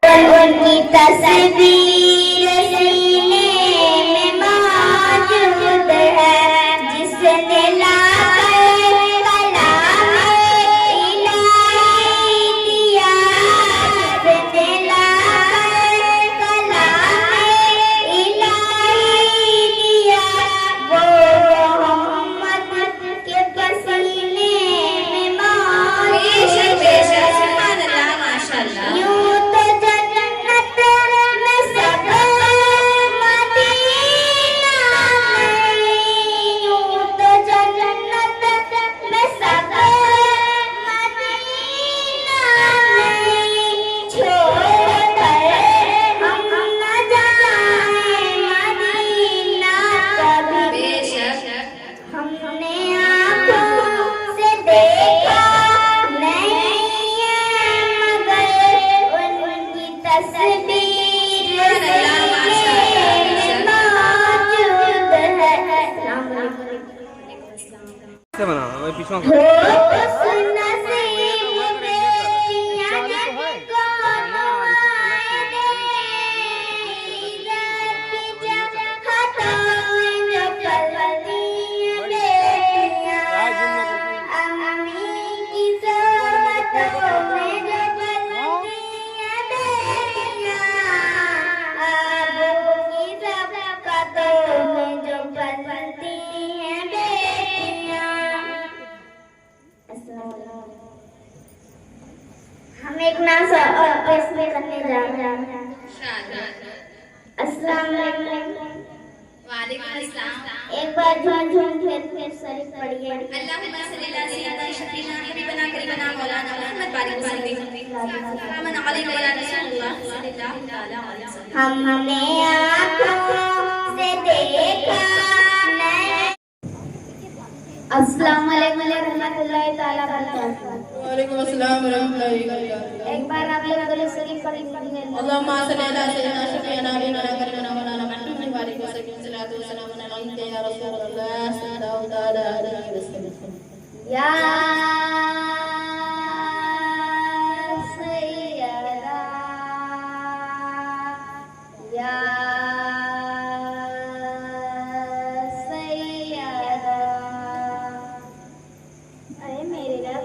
उनकी तस्वीर सीने में मौजूद है, जिसने लाकर कलाम इलाही दिया, जिसने लाकर कलाम इलाही दिया, वो मोहम्मद के पसीने में मौजूद है। यूं तो जन्नत में सब मदीना में, यूं तो जन्नत में सब मदीना में, छोड़कर हम न जाएं मदीना कभी। हमने आँखों से देखा नहीं है, मगर उनकी तस्वीर सीने में मौजूद है। से बना मैं पीछे हो उस नसीब बेइयान को हमारे, इधर की हाथों में जो पलटियां बेटियां, अम्मी की ज़ोतों में जो पलटियां बेटियां, आबू की ज़बक़तों में जो पलटियां बेटियां। हम एक नाम इसमें करने जा रहे हैं। अस्सलाम वालेकुम। वालेकुम अस्सलाम। एक बार झूम झूम फिर शरीफ पढ़िए। अल्लाहुम्मा सल्ली अला सय्यिदना शफीना हबीबना करीमना मौलाना मुहम्मद बारिक वसल्लम। सलाmun अलैका या रसूलल्लाह सल्लल्लाहु तआला अलैहि वसल्लम। हमने आँखों से देखा नहीं। अस्सलाम वालेकुम रहमतुल्लाहि ताला बरकातहू। वालेकुम अस्सलाम वरहमतुल्लाहि वबरकातुहू। एक बार आप लोग दुरूद शरीफ पढ़ लीजिए। अल्लाहुम्मा सल्ली अला सय्यिदना शफीना हबीबना करीमना मौलाना मुहम्मद बारिक वसल्लम। सल्लल्लाहु अलैहि वसल्लम या रसूलल्लाह सल्लल्लाहु तआला अलैहि वसल्लम। या सैयदा या सैयदा। अरे मेरे रब,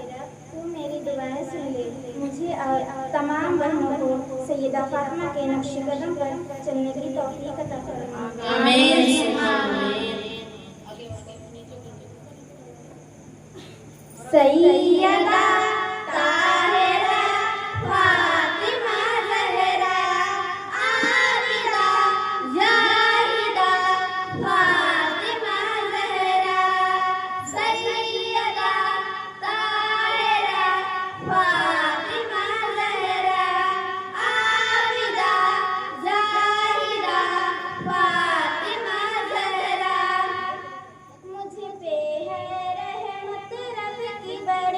तू मेरी दुआएं सुन ले। मुझे और तमाम बहनों को सैयदा फातिमा के नक्श कदम पर चलने की तौफीक अता फरमा। आमीन। सैयदा ताहिरा फातिमा ज़हरा आबिदा जाहिदा फातिमा ज़हरा। सैयदा ताहिरा फातिमा ज़हरा आबिदा जाहिदा फातिमा ज़हरा। मुझ पे है रहमत रब की बरकत।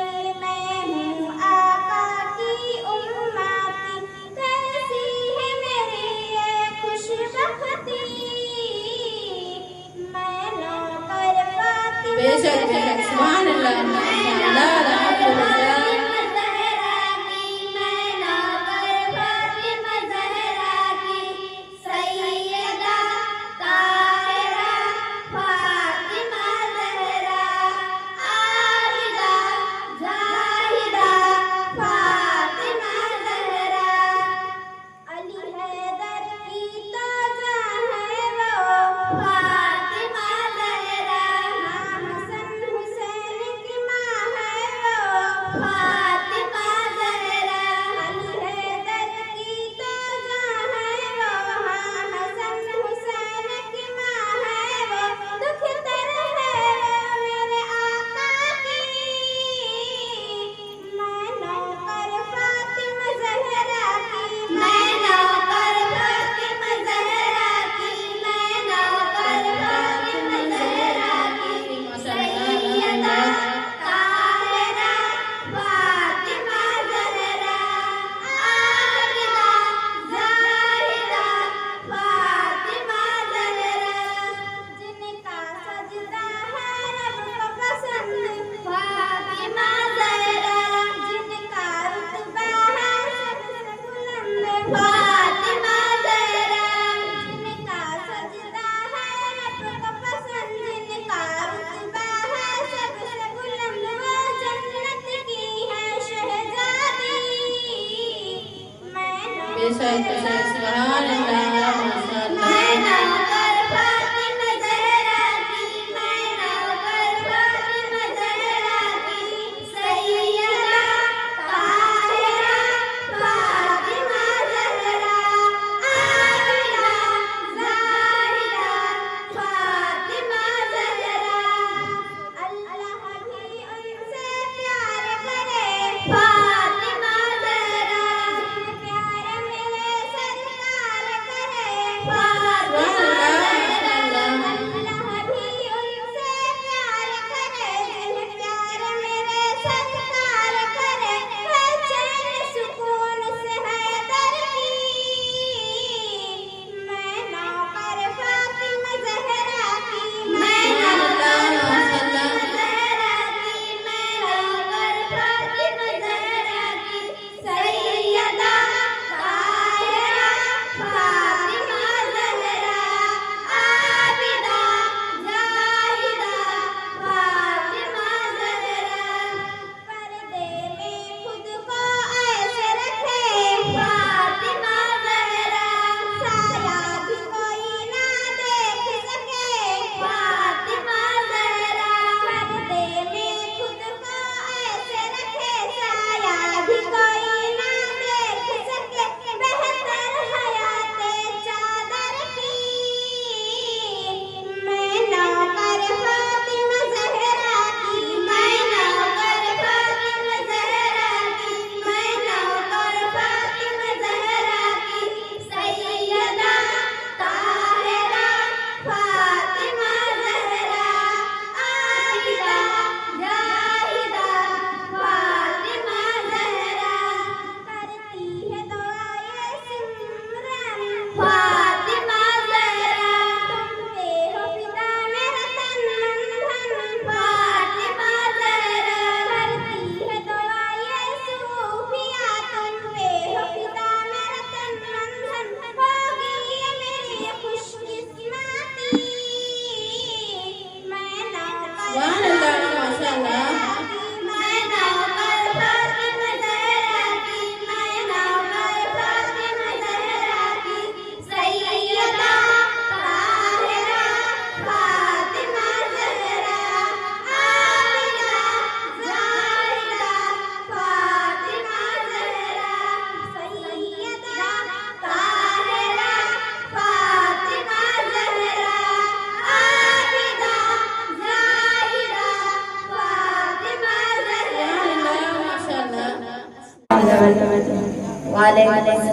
सुभान अल्लाह माशाअल्लाह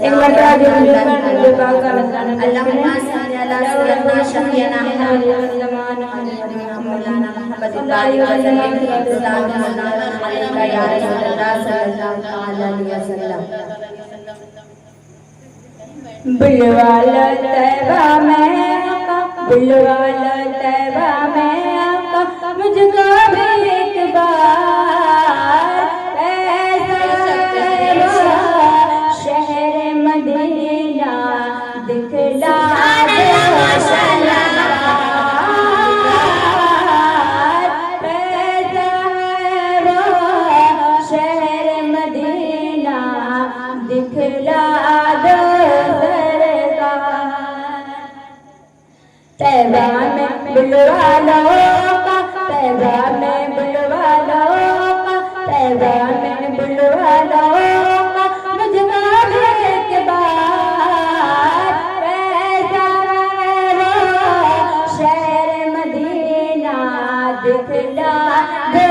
एक मरतबा जो नबी पाक का अल्लाहुम्मा सल्ली अला सय्यदना शफीना मौलाना मुहम्मद अलैहि वसल्लम। बुलवाला तैबा में आका, बुलवाला तैबा में आका, मुझको भी एक बार शहर मदीना दिखला शहर मदीना दिखला दो तैबा में बुलवा लो का, तैबा में बुलवा लो का, तैबा में बुलवा लो का, मुझको भी एक बार शहर मदीना दिखला दो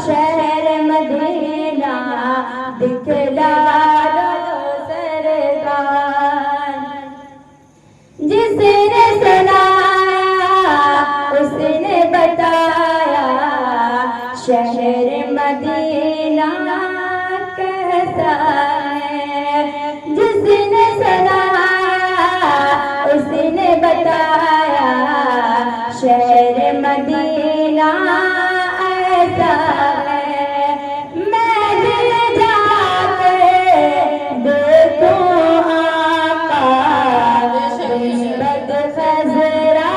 शहर मदीना दिखला दो सरकार। जिसने सुनाया उसने बताया शहर मदीना कैसा है। जिसने सुनाया उसने बताया शहर मदीना ऐसा है। मैं दिल जाके देखूं आका बद खजरा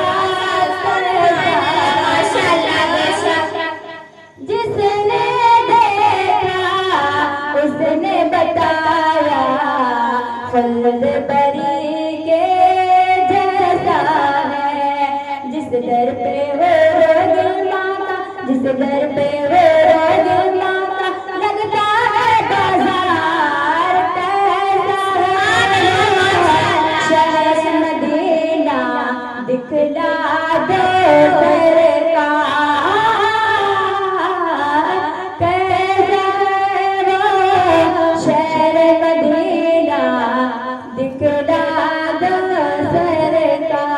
जिस दर पे वो रोज माता लगता है बाजार कैसा है शहर मदीना दिखला दो सरकार कैसा है वो शहर मदीना दिखला दो सरकार।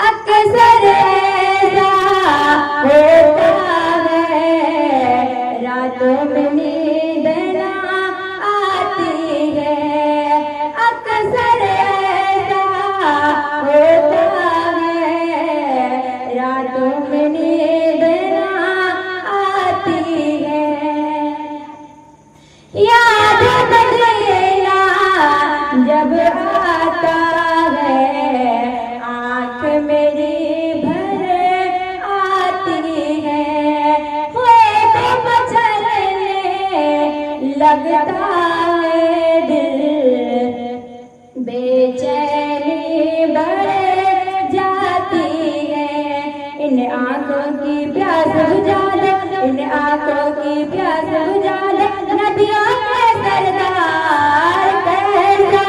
अक्सर ऐसा होता है रातों में नींद ना आती है। अक्सर ऐसा होता है रातों में नींद ना आती है। याद मदीना जब आता है आँख मेरी भर आती है। ख्वाब मचलने लगता है दिल बेचैनी बढ़ जाती है। इन आँखों की प्यास बुझा दो इन आँखों की प्यास बुझा दो नदियों के सरदार कैसा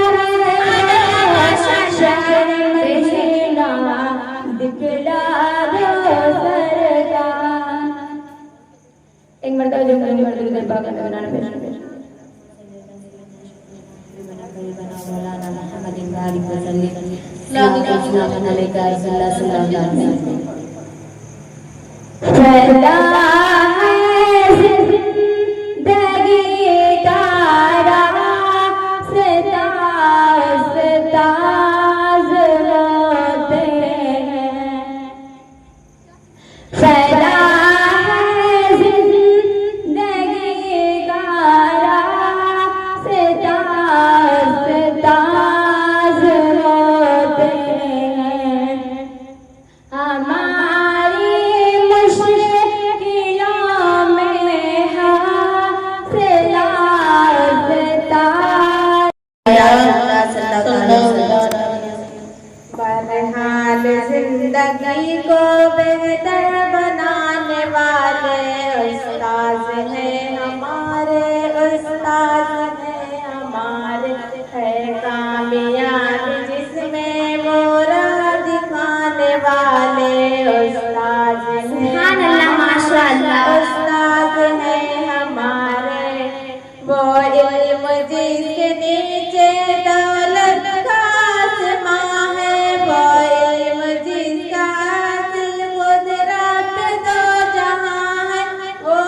है शहर मदीना दिखला दो सरकार। एक मरतबा जो करनी मर्द की दरबार का बनाना पेश फैला है जिंदगी का रास्ता ताज होते हैं। फैला है जिंदगी का रास्ता ताज होते हैं। हमारी मुश्किलों में बहरहाल जिंदगी को बेहतर बनाने वाले उस्ताद हैं हमारे उस्ताद हैं हमारे है कामयाबी जिसमें वो राह दिखाने वाले उस्ताद हैं माशाअल्लाह उस्ताद हैं हमारे वो इल्म जिसके नीचे दौलत का आसमां है। वो इल्म जिसका हासिल कुदरत पे दो जहां है। वो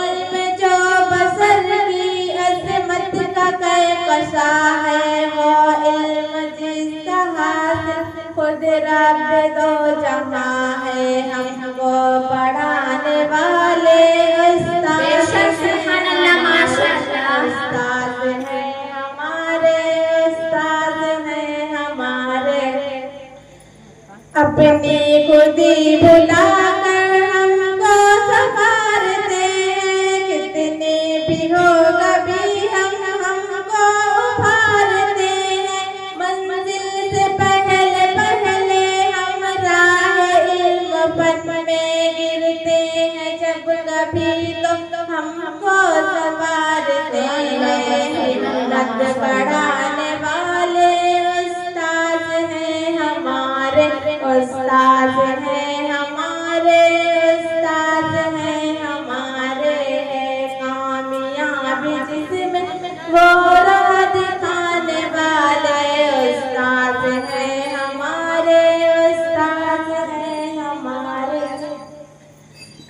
इल्म जो बसर की अजमत का कहकशा है। वो इल्म जिसका हासिल कुदरत पे दो जहां है। हमको पढ़ाने वाले उस्ताद हैं हमारे उस्ताद हैं हमारे अपनी खुदी भुलाकर हमको संभालते हैं। कितने भी हो कभी हमको उभारते हैं। मंजिल से पहले पहले हम राह इल्म फन में गिरते हैं। जब कभी तो हमको संवारते हैं। हिम्मत बढ़ाने वाले उस्ताद हैं हमारे उस्ताद हैं हमारे उस्ताद हैं हमारे है कामयाबी जिसमें वो राह दिखाने वाले उस्ताद हैं हमारे उस्ताद हैं हमारे।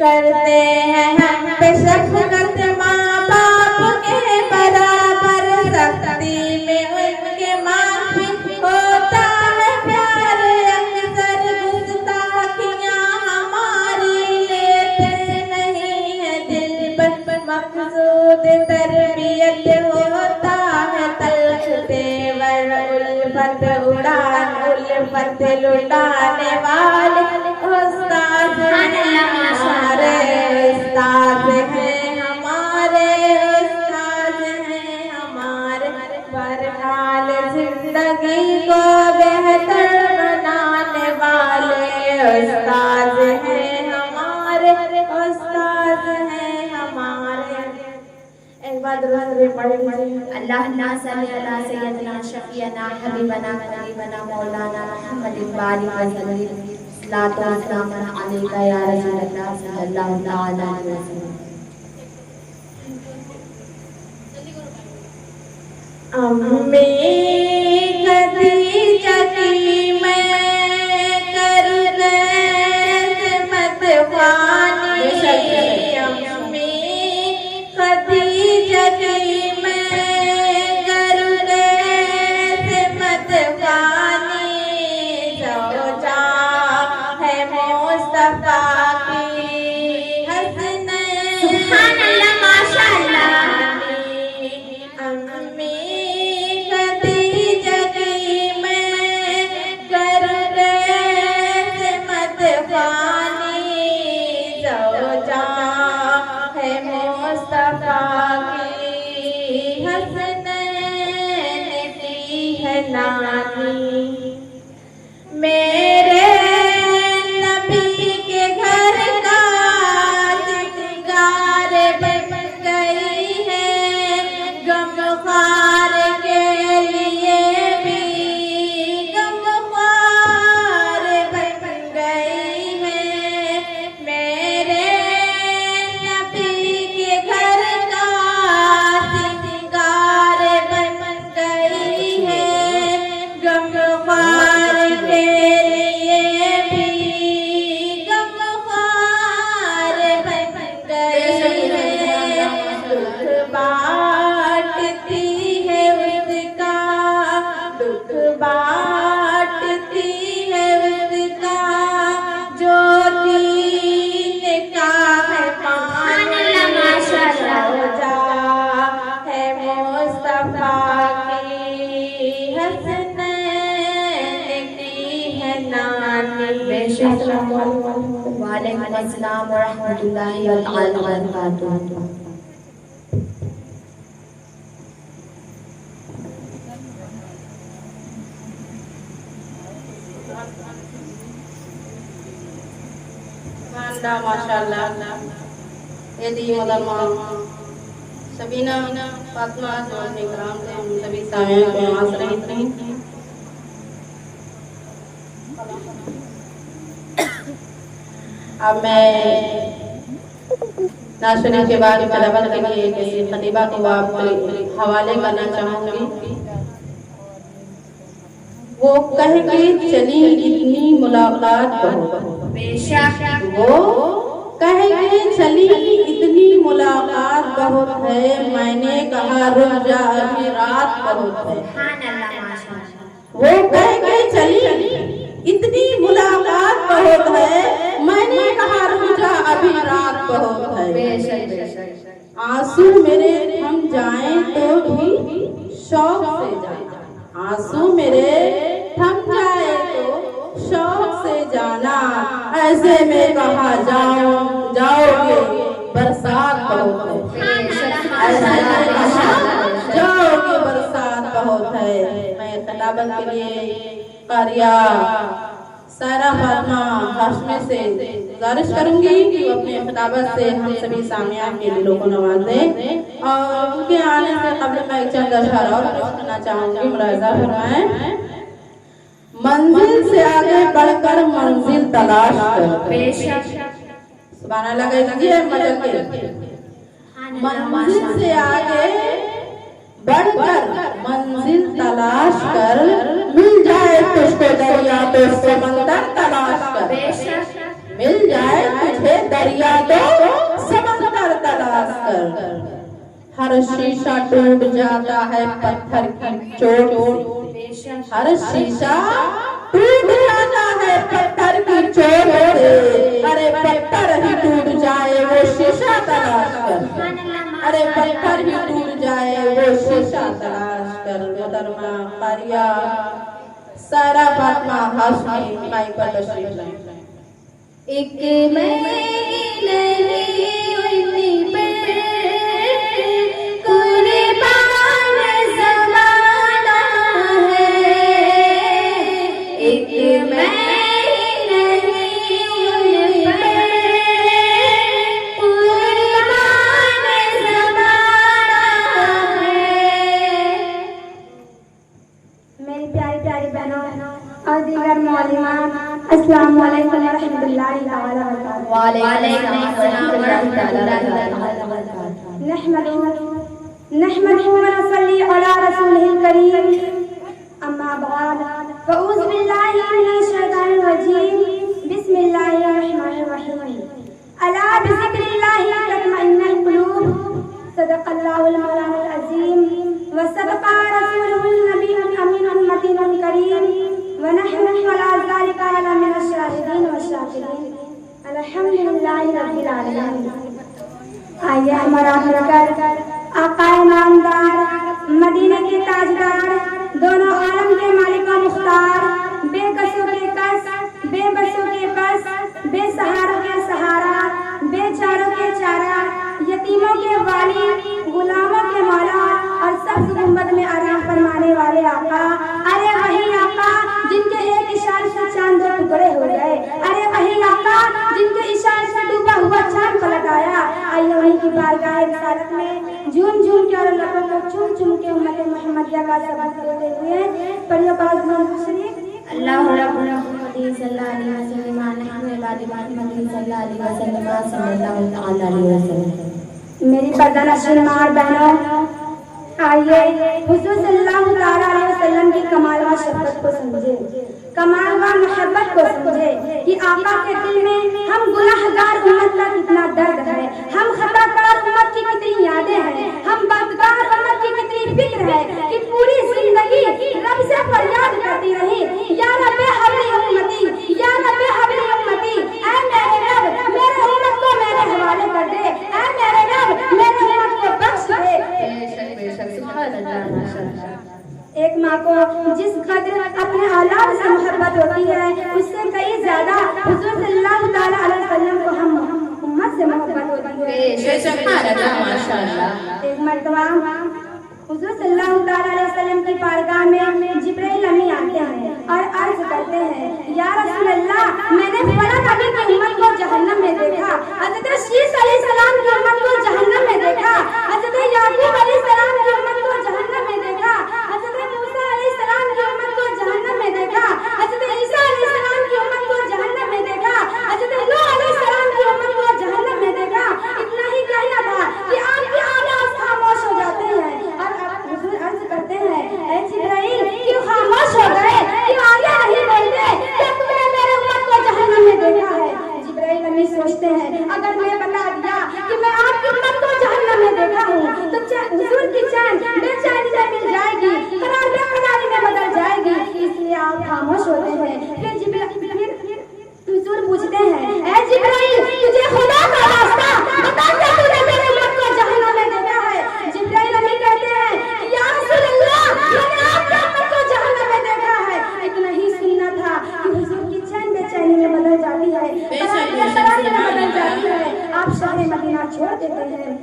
करते हैं हम पे शफ़क़त माँ बाप के बराबर सख्ती में उनके माफी होता है प्यार। अक्सर गुस्ताखियाँ हमारी लेते नहीं है दिल पर मकसूद तरबियत होता है तल्ख़ तेवर उल्फत उल्फत लुटाने वाले उस्ताद हैं हमारे उस्ताद हैं हमारे उस्ताद हैं हमारे। बहरहाल जिंदगी को बेहतर बनाने वाले उस्ताद अल्लाहुम्मा सल्ली अला सय्यदना शफीअना हबीबना करीबना मौलाना मुहम्मदिन बारिक वसल्लम सल्लल्लाहु अलैहि या रसूलल्लाह सल्लल्लाहु तआला अलैहि वसल्लम। अम्मे खदीजा की मैं कर मत वानी, अम्मे खदीजा की मैं कर मत वानी, ज़ौजा है मुस्तफा की हसनैन। सुभान अल्लाह, माशाअल्लाह। अम्मे खदीजा की मैं कर मत वानी, ज़ौजा है मुस्तफा की हसनैन की है नानी। मेरे नबी के घर का सिंगार बन गई है, गमख्वार के लिए भी गमख्वार बन गई है। मेरे नबी के घर का सिंगार बन गई है, गमख्वार के लिए भी गमख्वार बन गई है। दुख बांटती है उसका, दुख बांटती है उसका, जो दीन का है पानी। ज़ौजा है मुस्तफा की हसनैन की है नानी। वालेकुम अस्सलाम व रहमतुल्लाहि व बरकातुहू। माशाअल्लाह। यदि मोहतरमा सबीना फातिमा जो अपने कलाम से हम सभी सामियों को नवाज रही थी। अब मैं नाशनी के बाद तलबा के लिए किसी खतीबा को आपके हवाले करना चाहूँगी। वो कह के चली इतनी मुलाकात बहुत, वो कह के चली इतनी मुलाकात बहुत है, मैंने कहा रुक जा अभी रात बहुत है। वो कह के चली इतनी मुलाकात बहुत है, मैंने कहा रुक जा अभी रात बहुत है। आंसू मेरे थम जाएं तो भी शौक से जाना, आंसू मेरे थम जाए तो शौक से जाना। ऐसे में कहा जाओगे बरसात बहुत है, ऐसे में कहा जाओगे बरसात बहुत है। मैं खिताबत के लिए कारिया सारा फातिमा हाशमी से गुजारिश करूंगी कि वो अपने खिताबत से हम सभी सामिया के दिलों को नवाजें। और उनके आने से कबल मैं एक चंद अशआर और करना चाहूंगी, मुलाहिजा फरमाएं। मंजिल से आगे बढ़कर मंजिल तलाश कर, सुभान अल्लाह कीजिए मदद के। मंजिल से आगे बढ़कर मंजिल तलाश कर, मिल जाए तुझको दरिया तो समंदर तलाश कर, मिल जाए तुझे दरिया तो समंदर तलाश कर। हर शीशा टूट जाता है पत्थर की चोट, हर शीशा टूट जाता है पत्थर की चोट से। अरे पत्थर ही टूट जाए वो शीशा तलाश कर, अरे पत्थर ही टूट जाए वो शीशा तलाश कर। मोहतरमा कारिया सारा फातिमा हाशमी माई पर तशरीफ लाएं। एक मैं नहीं कुर्बान ज़माना है, एक मैं नहीं कुर्बान ज़माना रहमतुल्लाहि तआला व बरकातुहू। वालेकुम अस्सलाम व रहमतुल्लाहि व बरकातुहू। नहमदुहु व नसल्ली अला रसूलिहिल करीम। अम्मा बाद फअऊज़ु बिल्लाहि मिनश शैतानिर रजीम। बिस्मिल्लाहिर रहमानिर रहीम। अला बिज़िक्रिल्लाहि तत्मइन्नुल कुलूब। सदक़ल्लाहुल मौलानाल अज़ीम व सदक़ा रसूलुहुन नबियुल अमीनुल मतीनुल करीम व नहनु अला ज़ालिका लमिनश शाहिदीन व शाकिरीन। अल्हम्दुलिल्लाहि रब्बिल आलमीन। आइए हमारा मिलकर आकाए नामदार, मदीने के ताजदार, दोनों आलम के मालिक व मुख्तार, बेकसों के कस, बेबसों के बस, बेसहारों के सहारा, बेचारों के चारा, यतीमों के वाली, गुलामों के मौला और सब्ज़ गुंबद में आराम फरमाने वाले आका। अरे वही आका जिनके एक इशारे से चांद दो टुकड़े हो गए। अरे वही आका जिनके इशारे से डूबा हुआ चांद पलट आया। आइए वही की बारगाह रिसालत में झूम झूम के और लोगों को चुम चुम के उम्मत मुहम्मदिया का सबक देते हुए पढ़िए पाक दुरूद शरीफ। अल्लाह रब्बुल मुहम्मदी सल्लल्लाहु अलैहि वसल्लम नहनु इबादी मुहम्मदी सल्लल्लाहु अलैहि वसल्लम। मेरी पर्दानशीन माँ और बहनों, आइए हुजूर सल्लल्लाहु अलैहि वसल्लम की कमाल व शफ़क़त को समझे, कमाल व मोहब्बत को समझे कि आका के दिल में हम गुनाहगार उम्मत का कितना दर्द है, हम खताकार उम्मत की कितनी यादें हैं, हम बदकार उम्मत की कितनी फिक्र है कि पूरी जिंदगी रब से फरियाद करती रही, या रब्बे हबली उम्मती, या रब्बे हबली उम्मती। ऐ मेरे रब मेरे उम्मत को मेरे हवाले कर दे, ऐ मेरे रब मेरे उम्मत को बख्श दे। एक माँ को जिस कदर अपने औलाद से मोहब्बत होती है, उससे कई ज्यादा हुजूर सल्लल्लाहु अलैहि वसल्लम को हम उम्मत से मोहब्बत होती है। माशाअल्लाह। एक मर्तबा हुजूर सल्लल्लाहु अलैहि वसल्लम की बारगाह में जिब्राइल अमी आते हैं और अर्ज करते हैं, या रसूल अल्लाह मैंने फला नबी की उम्मत को जहन्नम में देखा, हज़रत शीस अलैहिस्सलाम की उम्मत को जहन्नम में देखा, हज़रत याकूब अलैहिस्सलाम की उम्मत को जहन्नम में देखा, हज़रत मूसा अलैहिस्सलाम की उम्मत को जहन्नम में देखा, हज़रत ईसा अलैहिस्सलाम की उम्मत को जहन्नम में देखा, हज़रत नूह अलैहिस्सलाम की उम्मत को जहन्नम में देखा। इतना ही कहना था कि आपकी आवाज़ खामोश हो जाते हैं और हुजूर अर्ज करते हैं, ऐ जिब्राइल क्यों खामोश हो गए, क्यों आगे नहीं बोलते, क्या तुमने मेरे उम्मत को जहन्नम में देखा है? जिब्राइल अमी सोचते हैं, अगर मैं बता दिया कि मैं आपकी उम्मत को जहन्नम में देखा हूँ तो हुजूर की चैन बेचैनी में मिल जाएगी, करार बेकरारी में बदल जाएगी, इसलिए आप खामोश होते हैं। फिर हुजूर पूछते हैं, ऐ जिब्राइल तुझे खुदा का रास्ता बता, क्या तूने मेरे उम्मत को जहन्नम में देखा है? जिब्राइल अमी कहते हैं, या रसूल अल्लाह मैंने आपकी उम्मत को जहन्नम में देखा है। इतना ही सुनना था कि हुजूर की चैन बेचैनी में बदल जाती है, करार में बदल जाती है, आप शहर मदीना छोड़ देते हैं।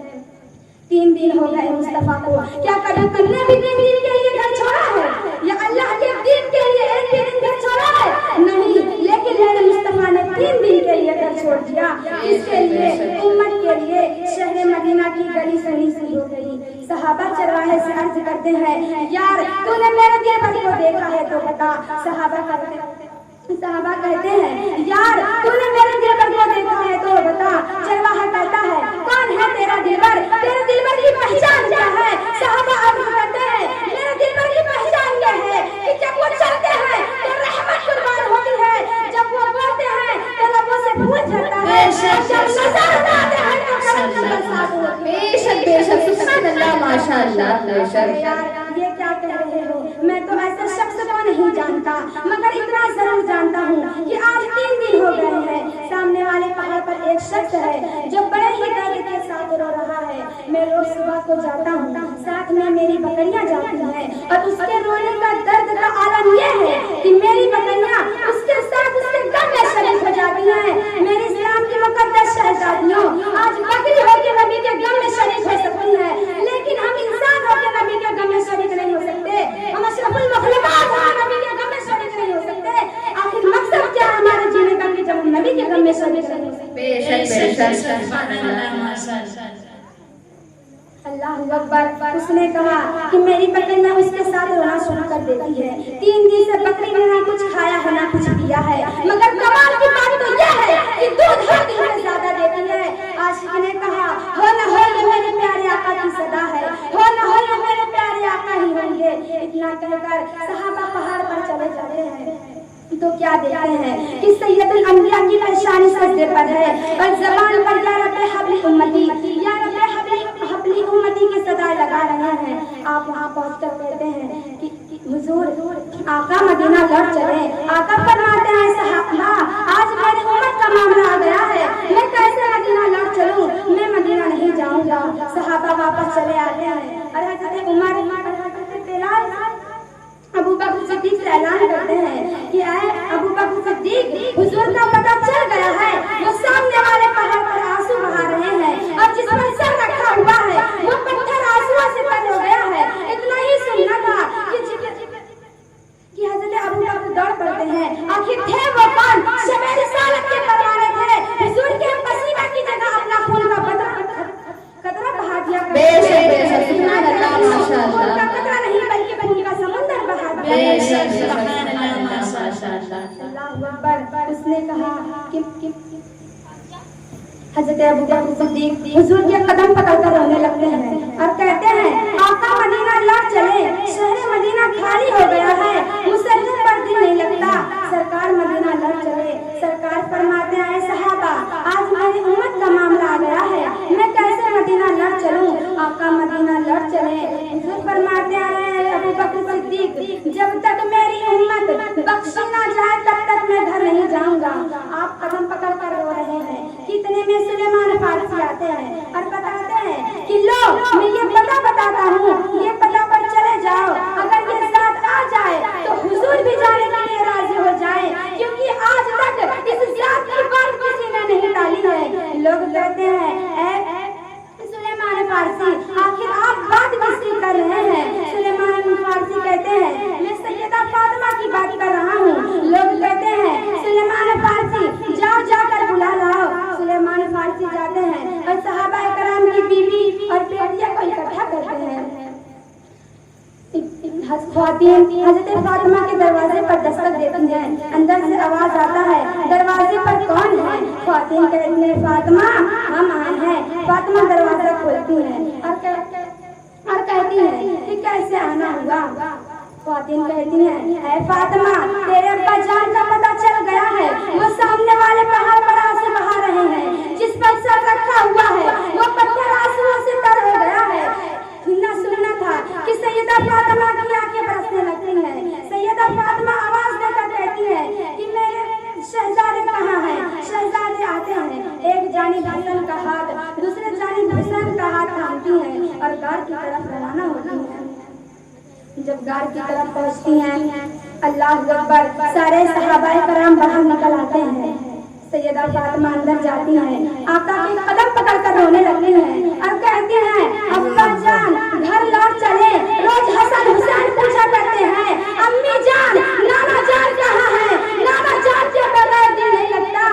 3 दिन हो गए मुस्तफा को, क्या कभी तुमने भी 3 दिन के लिए घर छोड़ा है, या अल्लाह के दीन के लिए एक दिन घर छोड़ा है? नहीं, लेकिन मेरे मुस्तफा ने 3 दिन के लिए घर छोड़ दिया। इसके लिए उम्मत के लिए शहर मदीना की गली सनीसी हो गई। सहाबा चरवाहे से अर्ज करते हैं, यार तूने मेरे दिल को देखा है तो बता। सहाबा कहते हैं, यार तूने मेरे दिलबर को देखा है तो बता। चरवाहा कहता है, कौन है तेरा दिलबर, तेरे दिलबर की पहचान क्या है? सहाबा अर्ज करते हैं, मेरे दिलबर की पहचान क्या है कि जब वो चलते हैं तो रहमत कुर्बान होती है, जब वो बोलते हैं तो लबों से फूल झड़ता है, जब नजर उतारते हैं तो करम की बरसात होती है। बेशक बेशक सुभान अल्लाह माशाअल्लाह। बेशक यार ये क्या कह रहे हो? मैं तो ऐसे शख्स को नहीं जानता, मगर इतना जरूर जानता हूँ कि आज 3 दिन हो गए हैं, सामने वाले पहाड़ पर एक शख्स है जो बड़े ही दर्द के साथ रो रहा है। मैं रोज सुबह को जाता हूँ, साथ में मेरी बकरियाँ जाती हैं और उसके रोने का दर्द का आलम यह है कि मेरी बकरियाँ उसके साथ उसके गम में शरीक हो जाती हैं। मेरे इस्लाम की मुकद्दस शहजादियों, आज बकरी होकर नबी के गम में शरीक हो सकती है, लेकिन हम इंसान होकर नबी के गम में शरीक नहीं हो सकते। हम अशरफुल मखलूकात हैं, नबी के गम में शरीक नहीं हो सकते। आखिर मकसद क्या है हमारे जीने का कि जब हम नबी के गम में शरीक नहीं हो सकते? बेशक बेशक सुभान अल्लाह माशाअल्लाह। अल्लाह अकबर। उसने कहा कि मेरी बकरी ने उसके साथ रोना शुरू कर देती है। 3 दिन से बकरी ने ना कुछ खाया है ना कुछ पिया है, मगर कमाल की बात तो यह है कि दूध हर दिन में ज्यादा देती है। आशिक ने कहा हो न हो ये मेरे प्यारे आका की सदा है, हो न हो ये मेरे प्यारे आका ही होंगे। इतना कहकर सहाबा पहाड़ पर चले जाते हैं तो क्या देखते हैं कि सैयदुल अंबिया की परेशानी सजदे पर है और जबान पर या रब्बे हबली उम्मती, या रब्बे हबली उम्मती की सदाएं लगा रहे हैं। आप वहां पहुंचकर कहते हैं कि हुजूर आका मदीना लौट चले। आका फरमाते हैं सहाबा आज मेरी उम्मत का मामला आ गया है, मैं कैसे मदीना लौट चलूं, मैं मदीना नहीं जाऊंगा। सहाबा वापस चले आते हैं और हजरत उमर हजरत बिलाल अबू बकर सिद्दीक से ऐलान करते हैं कि आए अबू बकर सिद्दीक हुजूर का पता चल गया है, वो सामने वाले पहाड़ पर आंसू बहा रहे हैं और जिस पर सर रखा हुआ है वो पत्थर आंसुओं से तर हो गया है। इतना ही सुनना था कि हजरत अबू बकर दौड़ पड़ते हैं। आखिर थे वो कौन? शबे रिसालत के परवाने थे। हुजूर के पसीना की जगह अपना खून का कतरा बहा दिया। बेशक सुभान अल्लाह माशाअल्लाह। का कतरा नहीं बल्कि खून का समंदर बहा दिया। बेशक सुभान अल्लाह माशाअल्लाह। अल्लाहु अकबर। उसने कहा कि हजरत अबू बकर सिद्दीक हुजूर के कदम पकड़कर रोने लगते हैं और कहते हैं आका मदीना लौट चले, शहर मदीना खाली हो गया है, मुसल्लिम पर दिल नहीं लगता। सरकार मदीना लौट चले। सरकार फरमाते हैं सहाबा आज मेरी उम्मत का मामला आ गया है, मैं कैसे मदीना लौट चलूं। आका मदीना लौट चले। हुजूर फरमाते हैं अबू बकर सिद्दीक जब तक मेरी उम्मत बख्शी ना जाए तब तक मैं घर नहीं जाऊंगा। आप कदम पकड़ कर रो रहे हैं। कितने में सुलेमान फारसी आते हैं और बताते हैं कि लो मैं ये पता बताता हूँ, ये पता पर चले जाओ, अगर ये साथ आ जाए तो हुजूर भी जाने के लिए राजी हो जाए, क्योंकि आज तक इस जात की बात किसी ने नहीं टाली है। लोग कहते हैं सुलेमान फारसी आखिर आप बात किसकी कर रहे हैं? सुलेमान फारसी कहते हैं मैं सैयदा फातिमा की बात कर रहा हूँ। लोग कहते हैं सुलेमान फारसी जाओ जाकर बुला लाओ। सुलेमान फारसी जाते हैं और सहाबा कराम की बीवी और बेटियां को इकट्ठा करते हैं। हजरत फातिमा के दरवाजे पर दस्तक देती हैं। अंदर से आवाज आता है दरवाजे पर कौन है? फातिमा कहती है फातिमा हम आए हैं। फातिमा दरवाजा खोलती है और कहती है कि कैसे आना हुआ? फातिमा कहती है ऐ फातिमा तेरे अब्बा जान का पता चल गया है, वो सामने वाले पहाड़ पर आंसू बहा रहे हैं, जिस पर सर रखा हुआ है वो पत्थर आंसुओं से तर हो गया है। ना सुनना था कि सैयदा फातिमा की आंखें बरसने लगती हैं। सैयदा फातिमा आवाज देकर कहती है कि मेरे शहजादे कहाँ हैं? शहजादे आते हैं। एक जानिब हसन का हाथ दूसरे जानिब हुसैन का हाथ थामती हैं और गार की तरफ रवाना होती हैं। जब गार की तरफ पहुंचती हैं अल्लाह अकबर सारे सहाबाए कराम बाहर निकल आते हैं। सैयदा फातिमा अंदर जाती हैं, आका के कदम पकड़कर रोने लगती हैं और कहती हैं अब्बा जान घर लौट चले। रोज हसन हुसैन पूछा करते हैं अम्मी जान नाना जान कहाँ है? नाना जान के बगैर दिल नहीं लगता।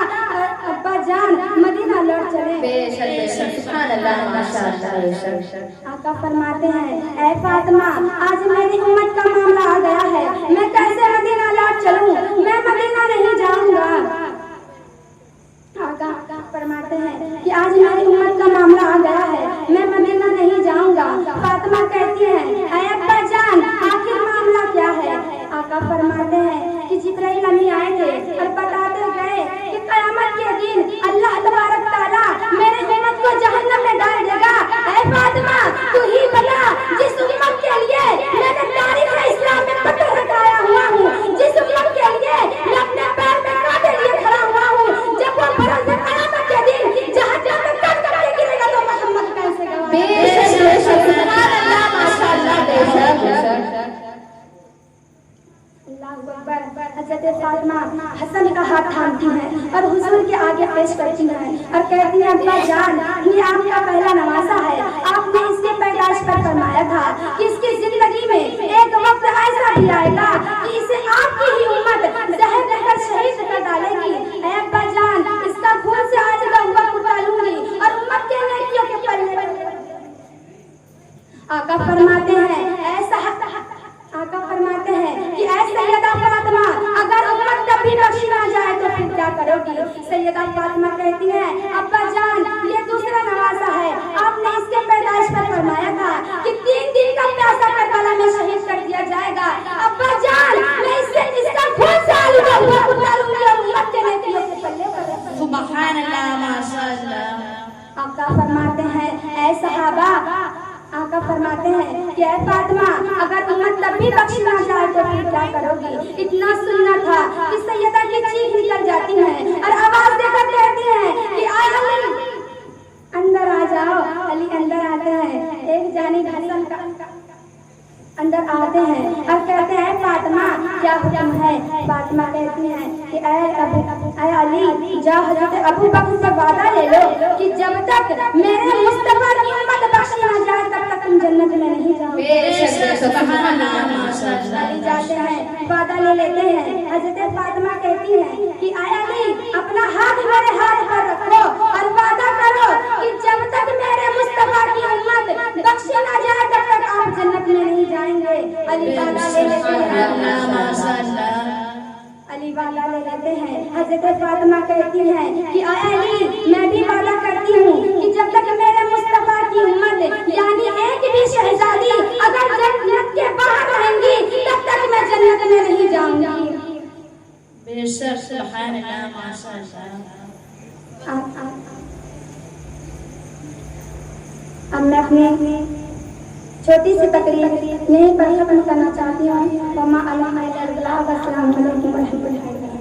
अब्बा जान मदीना लौट चले। बेशक बेशक सुभान अल्लाह माशाअल्लाह। आका फरमाते हैं ऐ फातिमा आज मेरी उम्मत का मामला आ गया है, मैं कैसे मदीना लौट चलूं? मैं मदीना नहीं जाऊंगा। आका फरमाते हैं कि आज मेरी उम्मत का मामला आ गया है, मैं मदीना नहीं जाऊंगा। फातिमा कहती है ऐ अब्बा जान आखिर मामला क्या है? आका फरमाते हैं कि जिब्राइल अमी आए थे और बताते गए कि क़यामत के दिन अल्लाह तबारक तआला मेरे उम्मत को जहन्नम में डाल देगा। ऐ फातिमा तू ही बता जिस उम्मत के लिए मैंने तारीख़ इस्लाम में पत्थर रखाया हुआ हूँ, जिस उम्मत के लिए मैं अपने पैर में कांटे लिए खड़ा हुआ हूँ, जब वो फरज़ क़यामत के दिन जहन्नम में कट करके गिरेगा तो मोहम्मद कैसे गवाह? बेशक बेशक सुभान अल्लाह माशाअल्लाह। बेशक बेशक हज़रत फातिमा हसन का हाथ थामती हैं और हुजूर के आगे पेश करती हैं और कहती हैं अब्बा जान ये आपका पहला नवासा है। आपने इसकी पैदाइश पर फरमाया था कि इसकी जिंदगी में एक वक्त ऐसा भी आएगा कि इसे आपकी ही उम्मत जहर देकर शहीद कर डालेगी। ऐ अब्बा जान इसका खून से आज का हुआ कुर्ता लूंगी और उम्मत के नेकियों के पल्ले आका फरमाते हैं, ऐ सहाबा, आका फरमाते हैं कि ऐ फातिमा, अगर उम्मत तब भी बख्शी ना जाए तो फिर क्या करोगी? इतना सुनना था कि सैयदा की चीख निकल जाती है और आवाज देकर कहती है कि आए अली अंदर आ जाओ। अली अंदर आते हैं, एक जानी हसन का अंदर आते हैं और कहते हैं, फातिमा क्या हुक्म है? फातिमा कहती हैं कि ऐ अली, जा हजरत अबू बकर से वादा ले लो कि जब तक मेरे मुस्तफा की उम्मत बख्शी ना जाए तब तक तुम जन्नत में नहीं जाओगे। अली जाते हैं, वादा ले लेते हैं। हजरत फातिमा कहती है कि ऐ अली, अपना हाथ मेरे हाथ पर रखो और वादा करो कि जब तक मेरे मुस्तफा की उम्मत बख्शी ना जाए तब तक आप जन्नत में नहीं जाएंगे। अली वादा ले लेते हैं, अली वादा ले लेते हैं। हजरत फातिमा कहती हैं कि आए अली, मैं भी वादा करती हूँ कि जब तक मेरे मुस्तफा की उम्मत यानी एक भी शहजादी अगर जन्नत के बाहर रहेंगी तब तक मैं जन्नत में नहीं जाऊंगी। बेशक, सुभान अल्लाह, माशाअल्लाह। अब मैं अपनी छोटी सी तकरीर यहीं पर खत्म करना चाहती हूँ। वमा अलैना इल्लल बलाग। अस्सलामु अलैकुम व रहमतुल्लाहि व बरकातहू।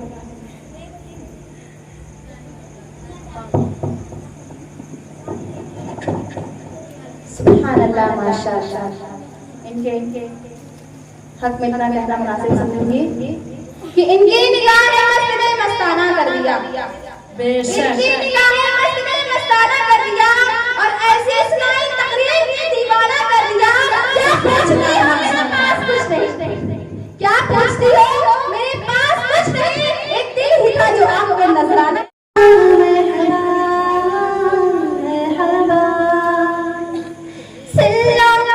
सुभान अल्लाह, माशाअल्लाह। इनके हक में इतना कहना मुनासिब समझूंगी कि इनकी निगाहें मस्जिद मस्ताना कर दिया। बेशक, इनकी निगाहें मस्जिद मस्ताना कर दिया और ऐसी इस्लामी तकरीर दीवाना कर दिया। क्या पूछती हो? मेरे पास कुछ नहीं। क्या पूछती हो? मेरे पास कुछ नहीं, एक दिल ही था जो आपको नजराना। सल्लल्लाहु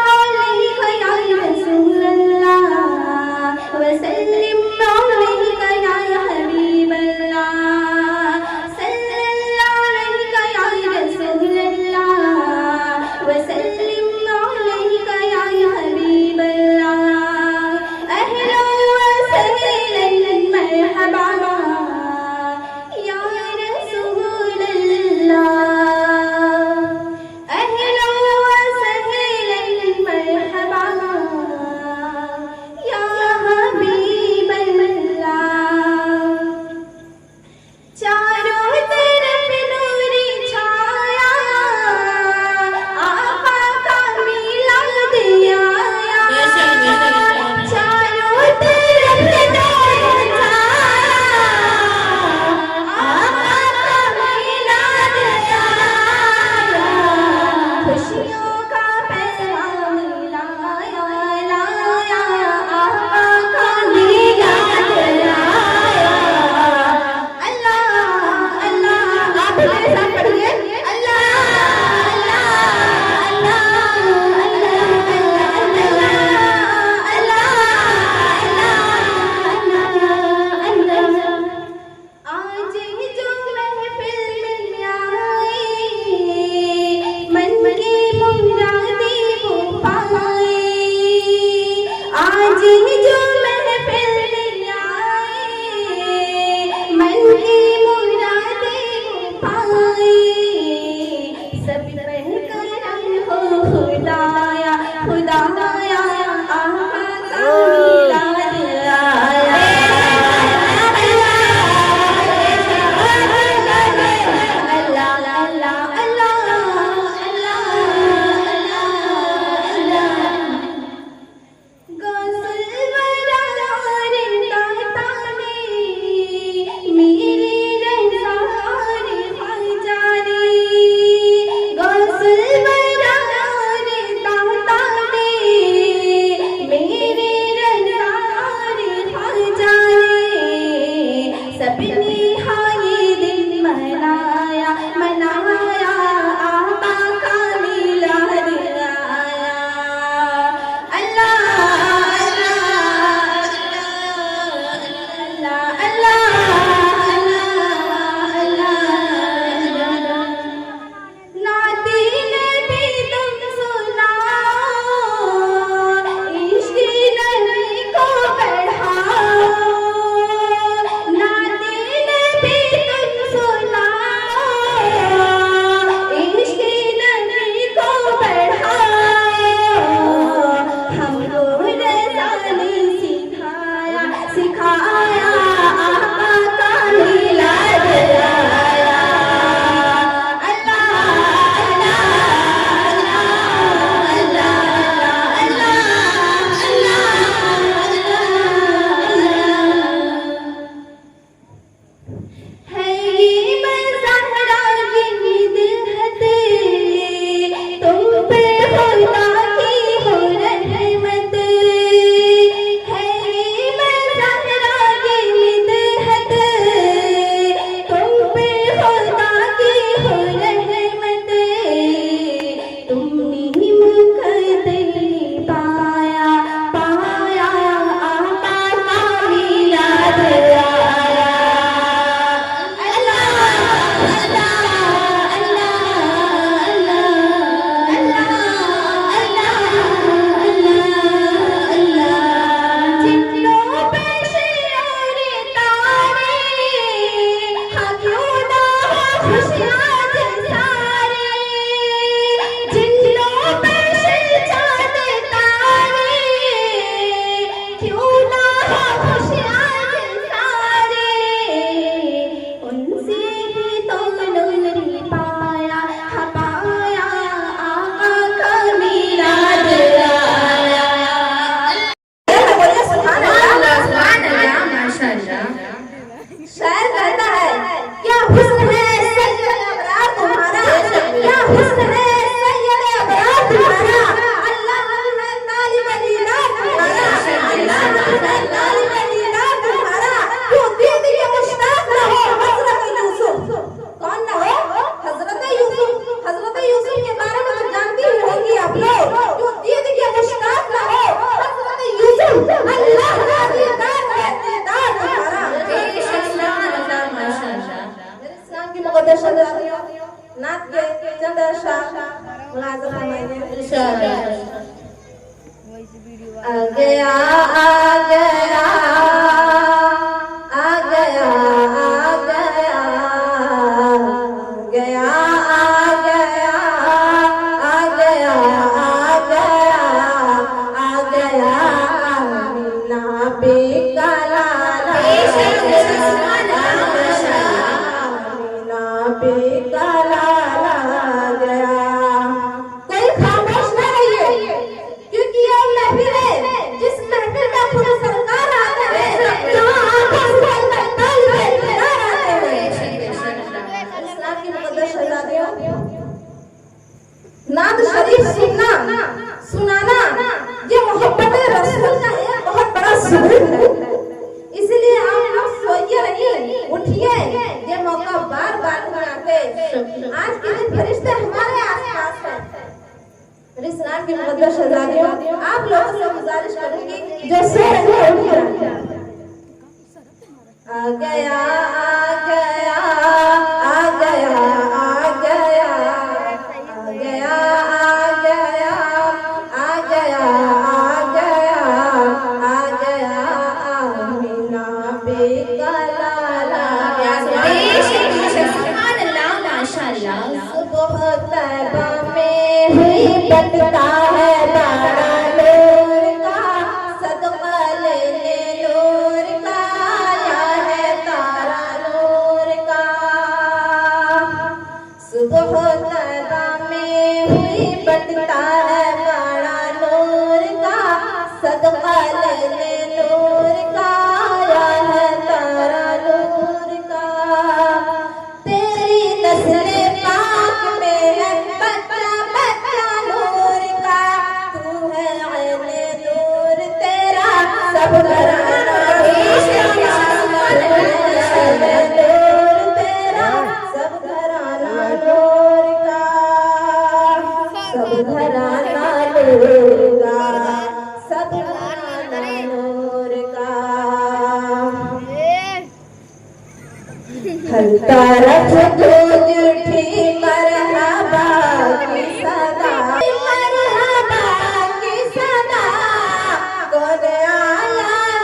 हुस्न है सैयद अबरार तुम्हारा, अल्लाह है तालिब दीना तुम्हारा, अल्लाह है तालिब दीना तुम्हारा, क्यों दीद के मुश्ताक न हो हजरत यूसुफ। कौन ना हो? हजरत यूसुफ। हजरत यूसुफ के बारे में तो जानती ही होंगी आप लोग, क्यों दीद के मुश्ताक न हो हजरत यूसुफ, अल्लाह का दीदार है दीदार तुम्हारा। इस्लाम की मुकद्दस शजातियों नात के चंद शाह मुलाज़म फरमाइए इंशाअल्लाह। आ गया आ गया आ गया आ गया गया आ गया आ गया आ गया आ गया मीना पे काला मीना पे काला गया। कोई खामोश न रहिए, क्योंकि ये महफिल है जिस महफिल में खुद सरकार आते हैं, जहाँ आंखों से ताल में दीदार आते हैं। इस्लाम की मुकद्दस शहजादियों, नात शरीफ सुनना सुनाना ये मोहब्बत रसूल का एक बहुत बड़ा सबूत है। इसलिए आप लोग सोइए नहीं, उठिए, ये मौका बार बार नहीं आते। आज के दिन फरिश्ते हमारे आसपास हैं। इस्लाम की मुकद्दस शहजादियों, आप लोगों से गुजारिश करूंगी जो सो रहे हैं उठिए। आ गया आ गया आ गया आ गया आ गया आ गया आ गया आ गया मीना पे काला सुबह तैबा में हुई बटता है तारा नूर का, सदका ले ले नूर का, या है तारा नूर का। सुबह तैबा में हुई बटता है तारा नूर का, सदका ले ले नूर का, या है तारा नूर का। तेरी नस्ल पाक में है बच्चा बच्चा नूर का, तू है ऐने नूर तेरा सब घराना नूर तेरा सब घराना नूर का, सब घराना नूर का, सब घराना नूर का। हर तरफ गूंज उठी मरहबा की सदा, मरहबा की सदा। कौन आया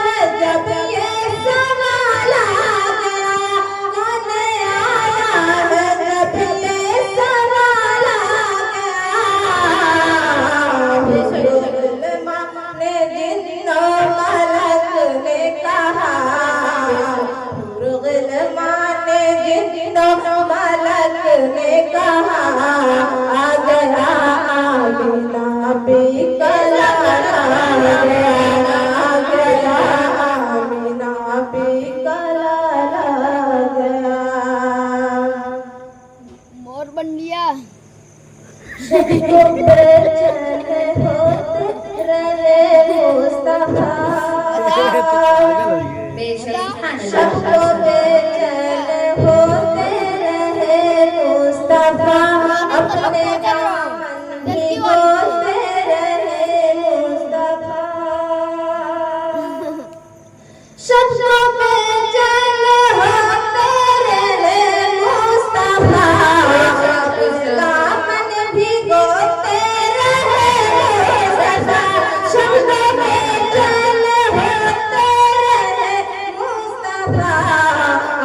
है जब ये सवाल आ गया, कौन आया है जब ये सवाल आ गया। ने जिन्नो मलक ने कहा, माने जिन्नो मलक ने कहा, आ गया मीना पे काला गया, आ गया मीना पे काला गया। मोर बन लिया। सबको बेचैन होते रहे मुस्तफा, सबको बेचैन होते रहे मुस्तफा, अपने दामन भिगोते रहे मुस्तफा। सबको बेचैन होते रहे मुस्तफा, अपने दामन भिगोते रहे मुस्तफा। सबको बेचैन होते रहे मुस्तफा,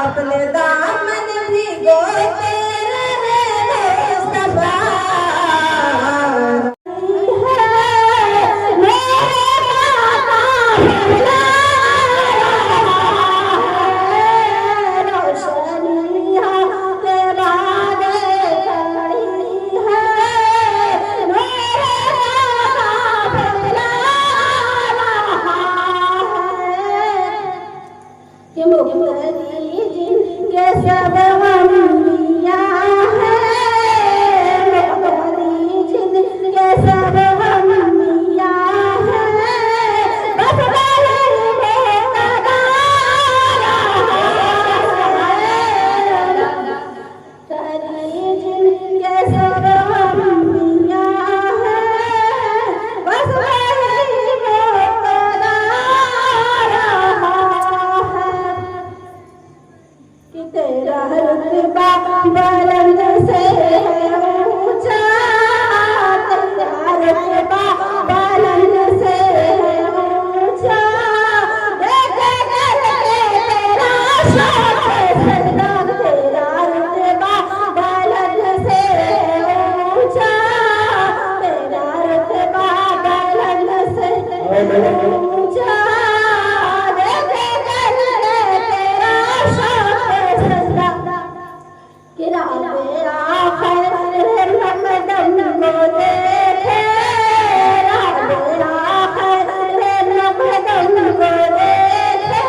अपने दामन भिगोते रहे मुस्तफा। ऊंचा देखे तेरा शान सजदा किरा तेरा खैर रमदन को देखे तेरा खैर रमदन को देखे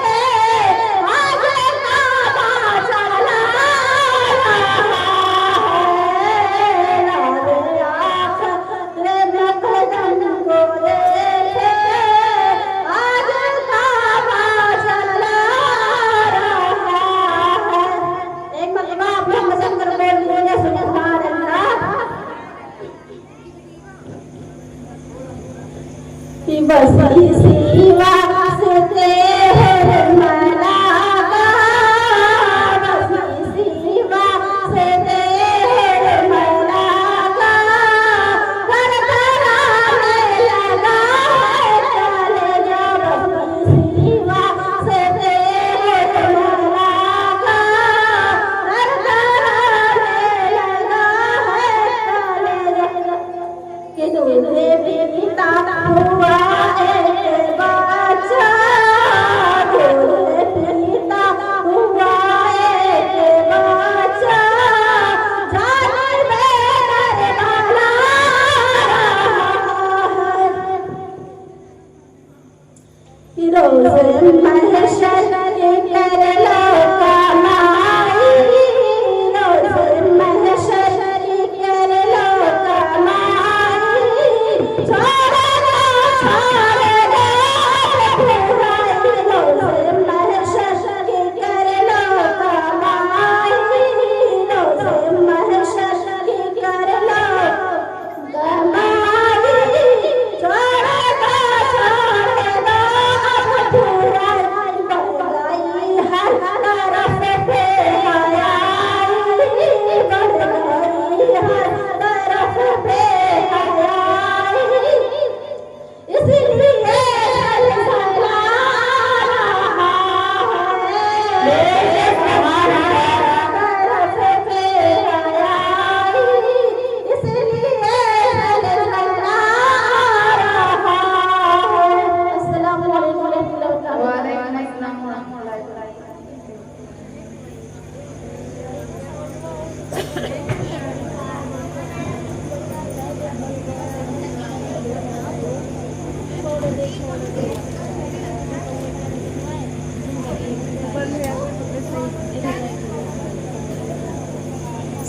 आगे काबा चला बस सीवा से तेरे मलाका बस सीवा से तेरे मलाका घर कराने लगा चले जा बस सीवा से तेरे मलाका घर कराने लगा चले जा कि तुझे भी पिता हुआ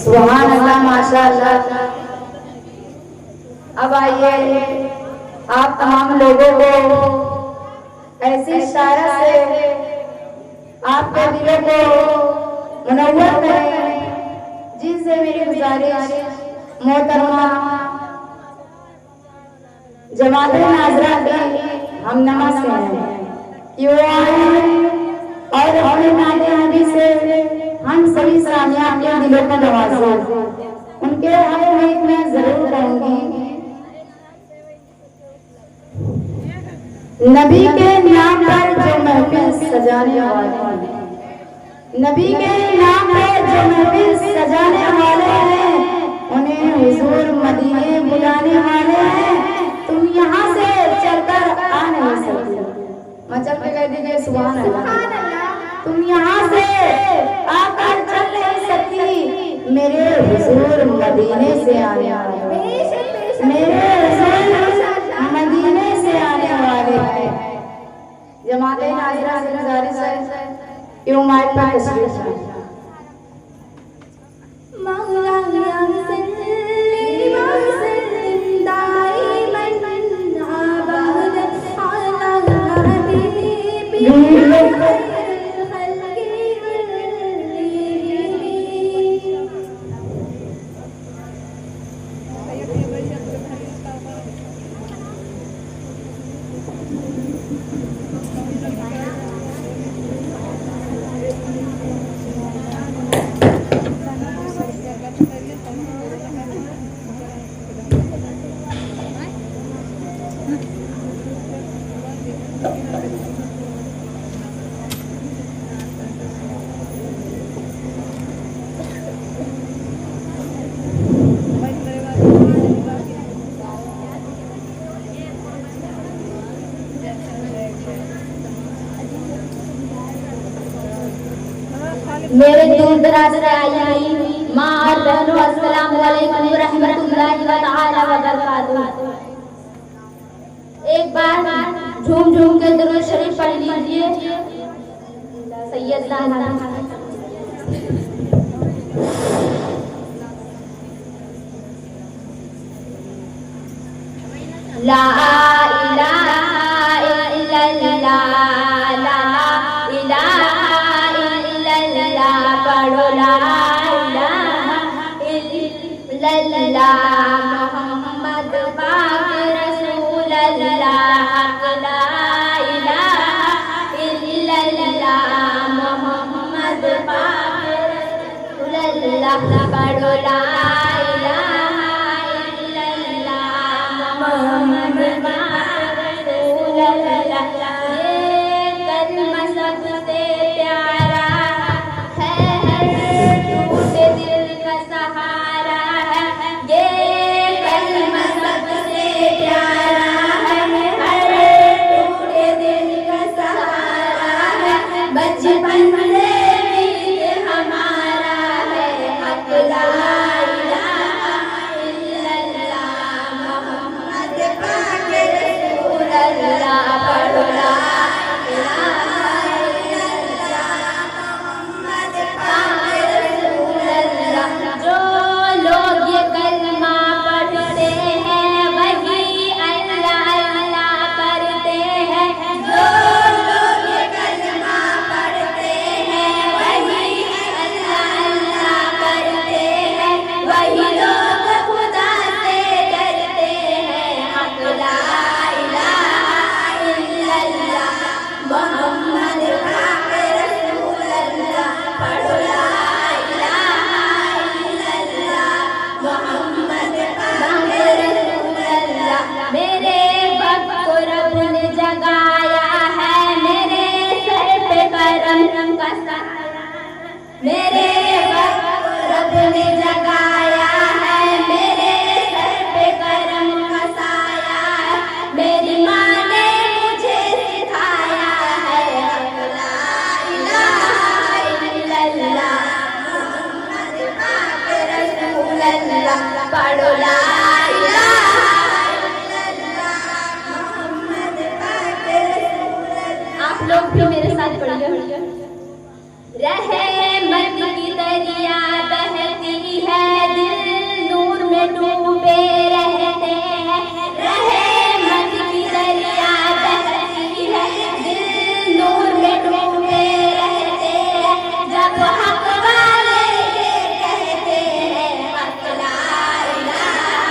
सुभान अल्लाह माशाअल्लाह। अब आइए आप तमाम लोगों को ऐसी इशारा से आपके दिलों को मुनव्वर करें, जिनसे मेरी गुजारिश मोहतरमा जमात नाज़रा की हम नमाज से हैं कि वो आए और अपने नाते नबी से हम सभी सामिया के दिलों को नवाजे। उनके हर एक में जरूर कहूंगी, नबी के नाम पर जो महफिल सजाने वाले, नबी के नाम पर जो महफिल सजाने वाले हैं, उन्हें हुजूर मदीने बुलाने वाले हैं। तुम यहाँ से चलकर आ नहीं सकते, मचल के कह दीजिए सुभान अल्लाह। तुम यहाँ से आकर चल नहीं सकती, मेरे हुजूर मदीने से आने वाले, मेरे हुजूर मदीने से आने वाले हैं। जमाते नाज़रा से गुजारिश है कि वो माइक पर तशरीफ लाएं। मेरे दूर दराज से आई हुई माँ और बहनों, अस्सलाम वालेकुम व रहमतुल्लाहि व तआला व बरकातुहू। एक बार झूम झूम के दुरूद शरीफ पढ़ लीजिए। सैयदना ला इलाहा इल्लल्लाह, ला इलाहा इल्लल्लाह, पढ़ो ला इलाहा इल्लल्लाह, मोहम्मद पाक रसूलल्लाह, ला इलाहा इल्लल्लाह, मोहम्मद पाक रसूलल्लाह, पढ़ो ला इलाहा इल्लल्लाह, मोहम्मद पाक रसूलल्लाह। ये कलमा सबसे प्यारा है, टूटे दिल का सहारा है। ये कलमा सबसे प्यारा है, टूटे दिल का सहारा है। बचपन से मीत हमारा है, हक ला इलाहा इल्लल्लाह, मोहम्मद पाक रसूलल्लाह, पढ़ो ला इलाहा इल्लल्लाह, मोहम्मद पाक रसूलल्लाह। जो लोग ये कलमा पढ़ते हैं वही अल्लाह अल्लाह करते हैं। जो लोग ये कलमा पढ़ते हैं वही अल्लाह अल्लाह करते हैं। वही लोग खुदा से डरते हैं, हक ला इलाहा इल्लल्लाह, मोहम्मद पाक रसूलल्लाह, पढ़ो ला इलाहा इल्लल्लाह, मोहम्मद पाक रसूलल्लाह। मेरे वक्त को रब ने जगाया है, मेरे सर पे करम का साया। मेरे वक्त को रब ने जगाया है, मेरे सर पे करम का साया है। मेरी माँ ने मुझे सिखाया है, हक ला इलाहा इल्लल्लाह, मोहम्मद पाक रसूलल्लाह, पढ़ो ला इलाहा इल्लल्लाह, मोहम्मद पाक रसूलल्लाह। आप लोग भी मेरे साथ पढ़िए। रहमत की दरिया बहती है, दिल नूर में डूबे रहते हैं। रहमत की दरिया बहती है, दिल नूर में डूबे रहते हैं। जब हक वाले ये कहते हैं, हक ला इलाहा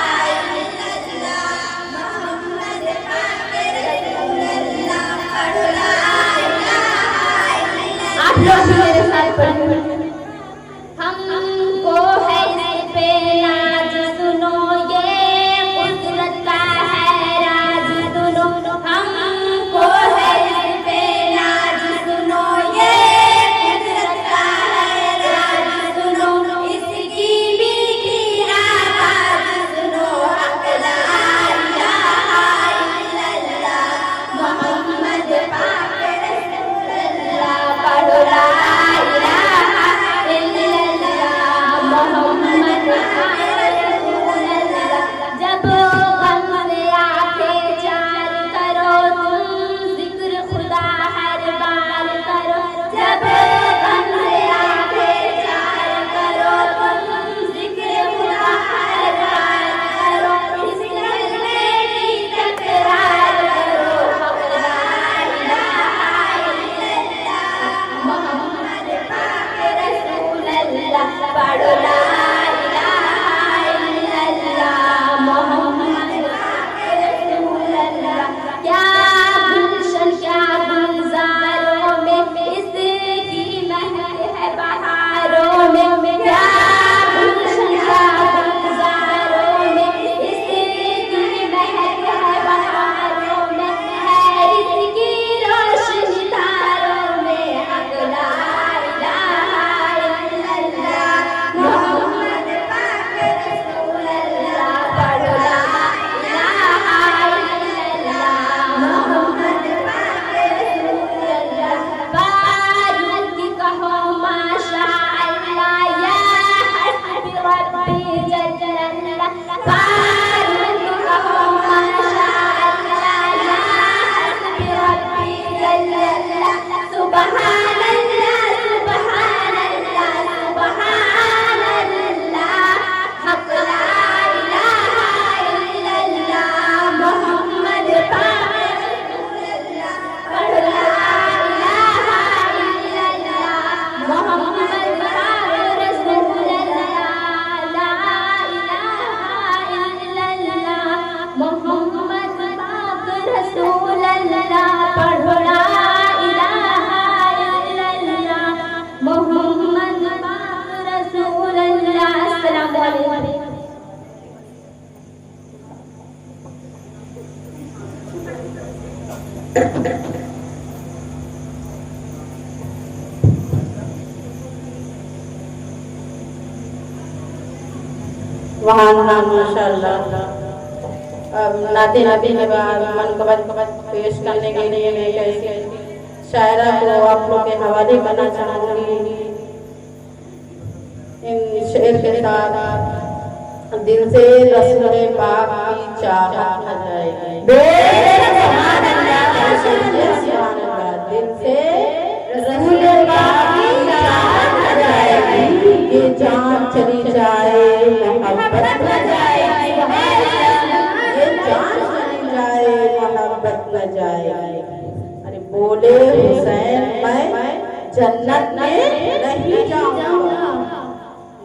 वहाँ माशाअल्लाह अब नाते नबी के बाद मनकबत पेश करने के लिए मैं एक शायरा को आप लोग के हवाले करना चाहूँगी। इन शेर के साथ दिल से रसूल पाक की चाहत न जाएगी, दिल से रसूल पाक की चाहत न जाएगी, ये जान चली जाए मोहब्बत न जाएगी, ये जान चली जाए मोहब्बत न जाएगी। अरे बोले हुसैन मैं जन्नत में नहीं जाऊंगा,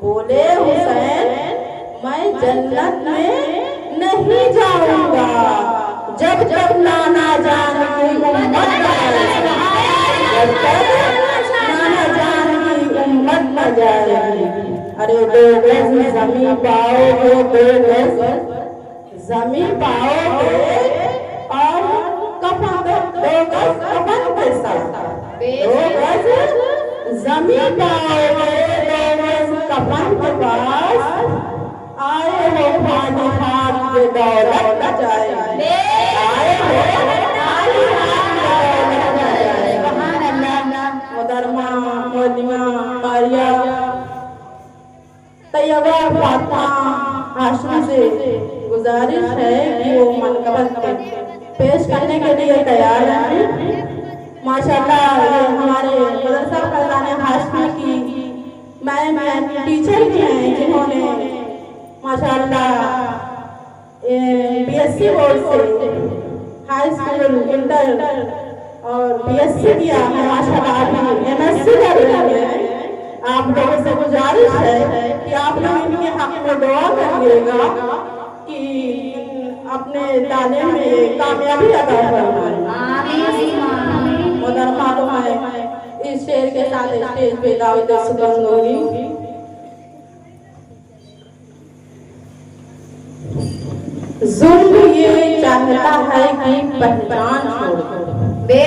बोले हुसैन मैं जन्नत में नहीं जाऊंगा, जब जब नाना जान की उम्मत न जाएगी, जब तक नाना जान की उम्मत न जाएगी। अरे दो गज जमीन पाओगे, दो गज जमीन पाओगे और कफन, दो गज कफन के साथ, दो गज जमीन पाओगे, दो गज कफन के पास, आए हो खाली हाथ के दौलत न जाएगी, आए हो खाली हाथ के दौलत न जाएगी। मुदरमा मोदिमा कारिया तैयबा फातिमा हाशमी से गुजारिश है कि वो मनकबत पेश करने के लिए तैयार हैं। माशाअल्लाह ये हमारे मदरसा फैजाने हाशमी की मैम टीचर भी हैं जिन्होंने माशाअल्लाह बीएससी बोर्ड से हाई स्कूल इंटर और बीएससी किया है, माशाअल्लाह अभी एमएससी कर रहे हैं। आप लोगों से गुजारिश है कि आप लोग इनके हक में दुआ करिएगा कि अपने तालीम में कामयाबी अदा फरमाएं। मुदरमा तो है इस शेर के साथ स्टेज पे दावत सुगंध होगी। जुल्म ये चाहता है कि पहचान छोड़ दो, ये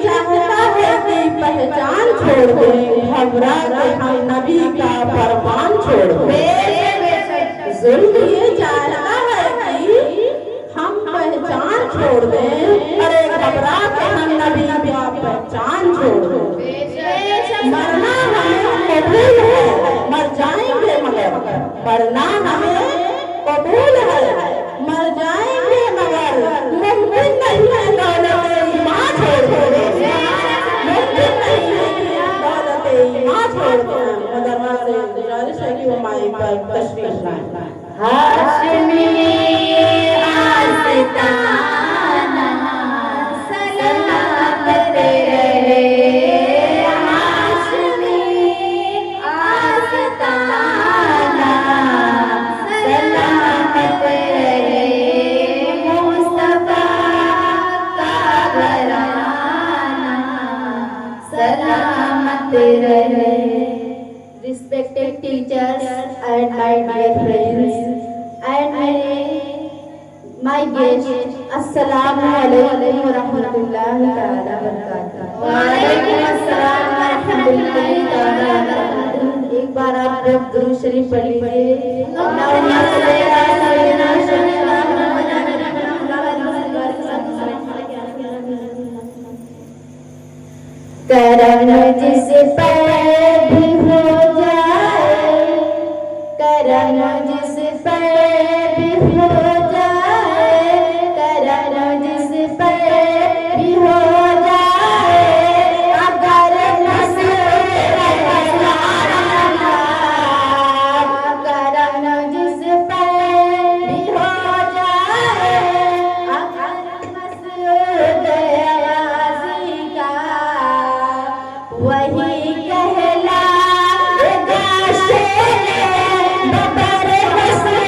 चाहता है कि पहचान छोड़ दे, घबरा के हम नबी का फरमान छोड़ दे। जुल्म ये चाहता है कि हम पहचान छोड़ दें, अरे घबरा के हम नबी का पहचान छोड़ दें। मरना हमें कबूल है, मर जाएंगे मगर, मरना हमें कबूल है, मर जाएंगे मगर मुमकिन नहीं है दौलत ईमान छोड़ दो, मुमकिन नहीं है दौलत ईमान छोड़ दो। मुदरमा से गुजारिश है कि वो माई पर तशरीफ लाएं। हाशमी आस्ताना सलामत रहे, हाशमी आस्ताना सलामत रहे, मुस्तफा का घराना सलामत रहे। Respected teachers and my dear friends and my guests, Assalamu alaikum wa rahmatullahi ta'ala wa barakatuh। wa alaikum assalam wa rahmatullahi ta'ala wa barakatuh। एक बार आप लोग दुरूद शरीफ पढ़ लीजिए। करम जिस पर भी हो जाए, करम जिस पर भी हो जाए, करम जिस पर भी हो जाए, अगर नसीब करम जिस पर भी हो जाए, अगर मसूद आवाज़ी का वही कहला शेर बबर हसन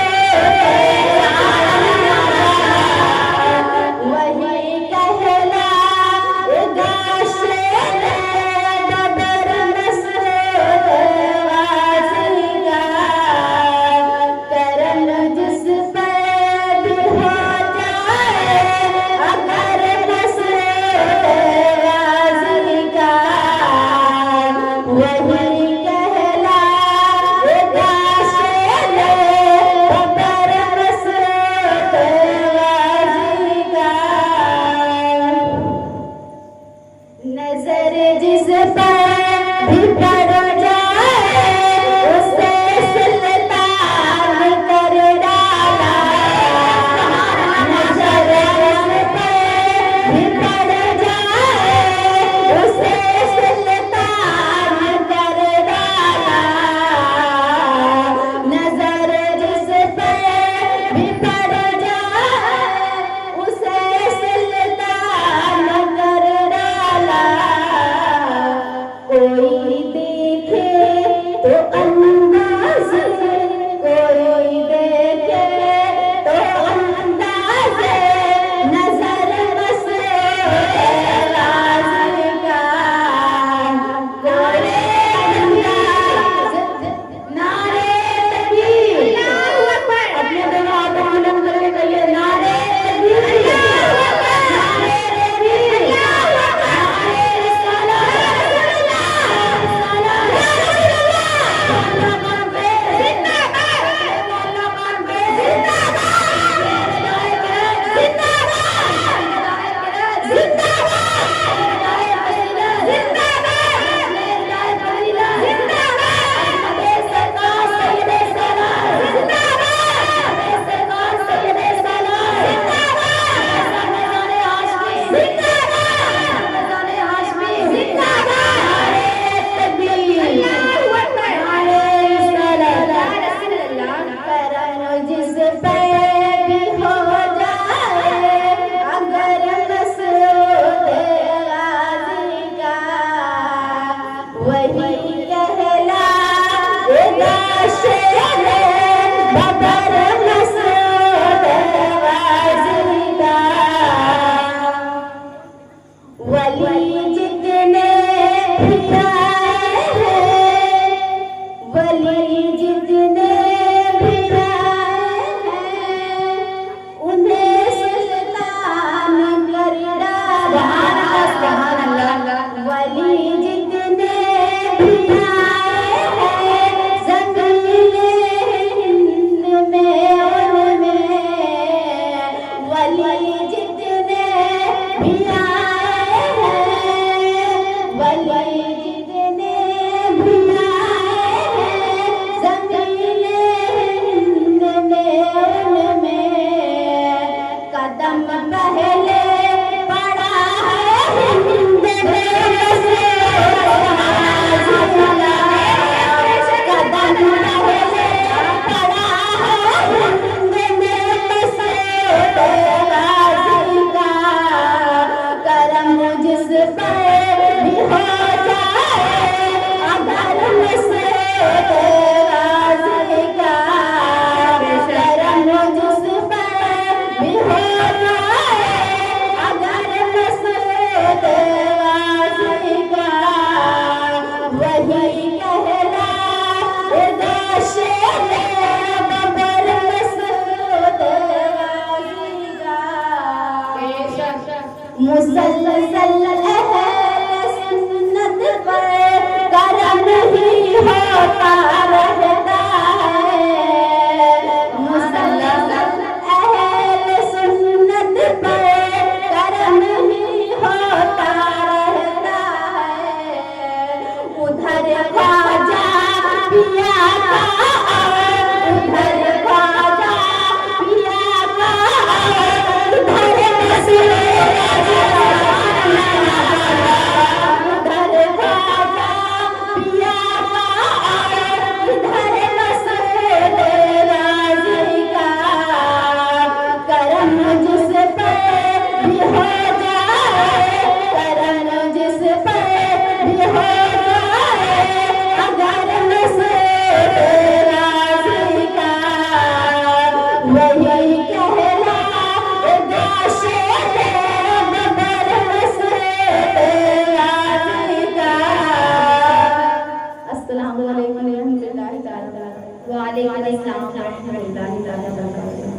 अस्सलाम व रहमतुल्लाहि व बरकातुहू।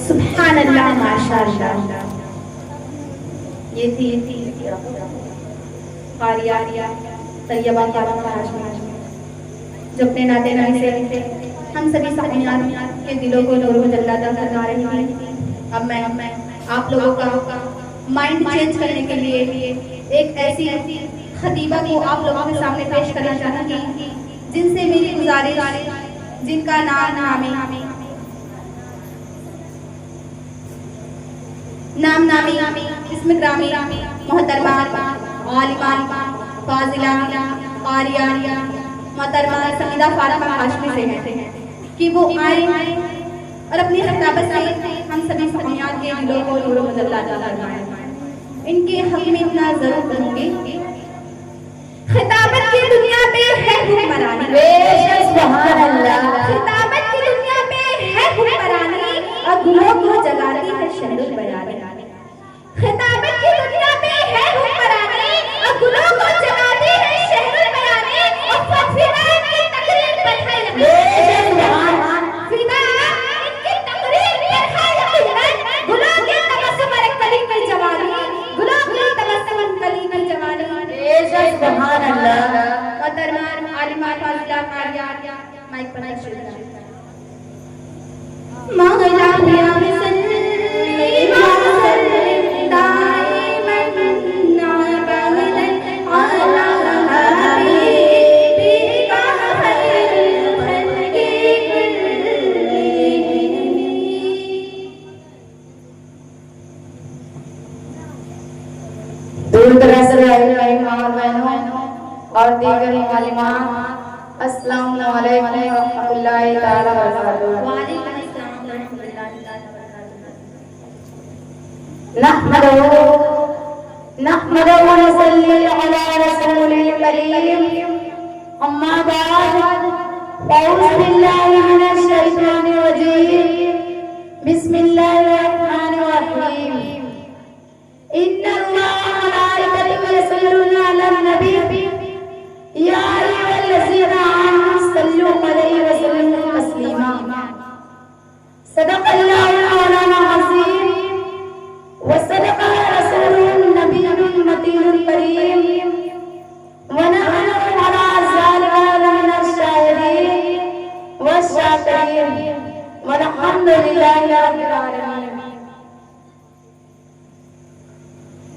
सुभान अल्लाह माशाअल्लाह। ये थी कारिया तैयबा जो अपने नाते नाते से हम सभी सामियान के दिलों को नूर जल्ला करवा रही थी। अब मैं आप लोगों का माइंड चेंज करने के लिए एक ऐसी खतीबा को आप लोगों के सामने पेश करना चाहूँगी जिनसे मेरी गुजारिश, जिनका नामी इसमें ग्रामी मोहतरमा आलिमा फाजिला कारिया मोहतरमा समीदा फातिमा हाशमी से है कि वो आए और अपनी खिताबत से हम सभी सामियान के दिलों को नूर व जल्ला करवाएं। इनके हक में इतना जरूर कहूँगी, खिताबत की दुनिया में है हुक्मरानी, सुभान अल्लाह। खिताबत की दुनिया में है हुक्मरानी और गुलों को जगाती है शहरुल बयानी। खिताबत की दुनिया में है हुक्मरानी और गुलों को जगाती है शहरुल बयानी और फिदा की तकरीर पर है यकीन, फिदा इनकी तकरीर पर है यकीन। गुलों के तबस्सुम कली की जवानी, गुलों के तबस्सुम कली की जवानी। सुभान अल्लाह। मोहतरमा आलिमा फाजिला कारिया माइक पर शुरू। मौला पिया बिसल्ली दूर दराज से आए माँ बहनों और दीगर मालिमात, अस्सलाम वालेकुम व रहमतुल्लाहि तआला व बरकातुहू। वालेकुम अस्सलाम व रहमतुल्लाहि व बरकातुहू। नहमदुहु व नसल्ली अला रसूलिल करीम। अम्मा बाद, अऊज़ु बिल्लाहि मिनश शैतानिर रजीम। बिस्मिल्लाहिर रहमानिर रहीम। इन्नल्लाह व मलाइकतहु यसल्लूना अलन नबी या अय्युहल्लज़ीना आमनु सल्लू अलैहि व सल्लिमू तस्लीमा। सदक़ल्लाहुल मौलाना अज़ीम व सदक़ रसूलुन नबियुल मतीनुल करीम व नहनु अला ज़ालिका लमिनश शाहिदीन व शाकिरीन वल्हम्दुलिल्लाहि रब्बिल आलमीन।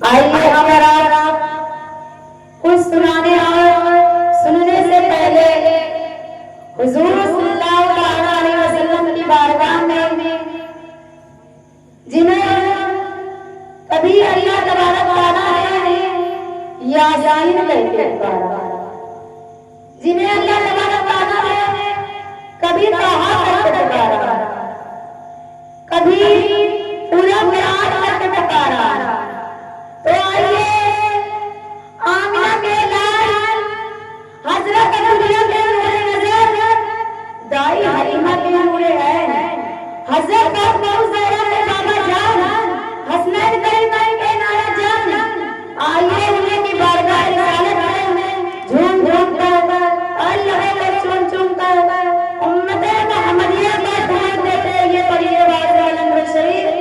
आइए अगर आप कुछ सुनाने और सुनने से पहले हुजूर सल्लल्लाहु अलैहि वसल्लम की बारगाह में जिन्हें कभी अल्लाह तबारक तआला ने या जाइन कहकर पुकारा, जिन्हें अल्लाह तबारक तआला ने कभी ताहा कहकर पुकारा, कभी पूरा कुरान कहकर पुकारा, तो आइए आमिना के लाल हजरत दुनिया के नूरे नजर दाई हलीमा के नूरे है, हजरत मौज़रा के बाबा जान हसनैन करीमैन के नाना जान, आइए उन्हीं की बारगाह रिसालत में झूम झूम कर अल्लाह को चुम चुम कर उम्मत मुहम्मदिया का ध्यान देते ये पढ़िए वाज़ आलम शरीफ।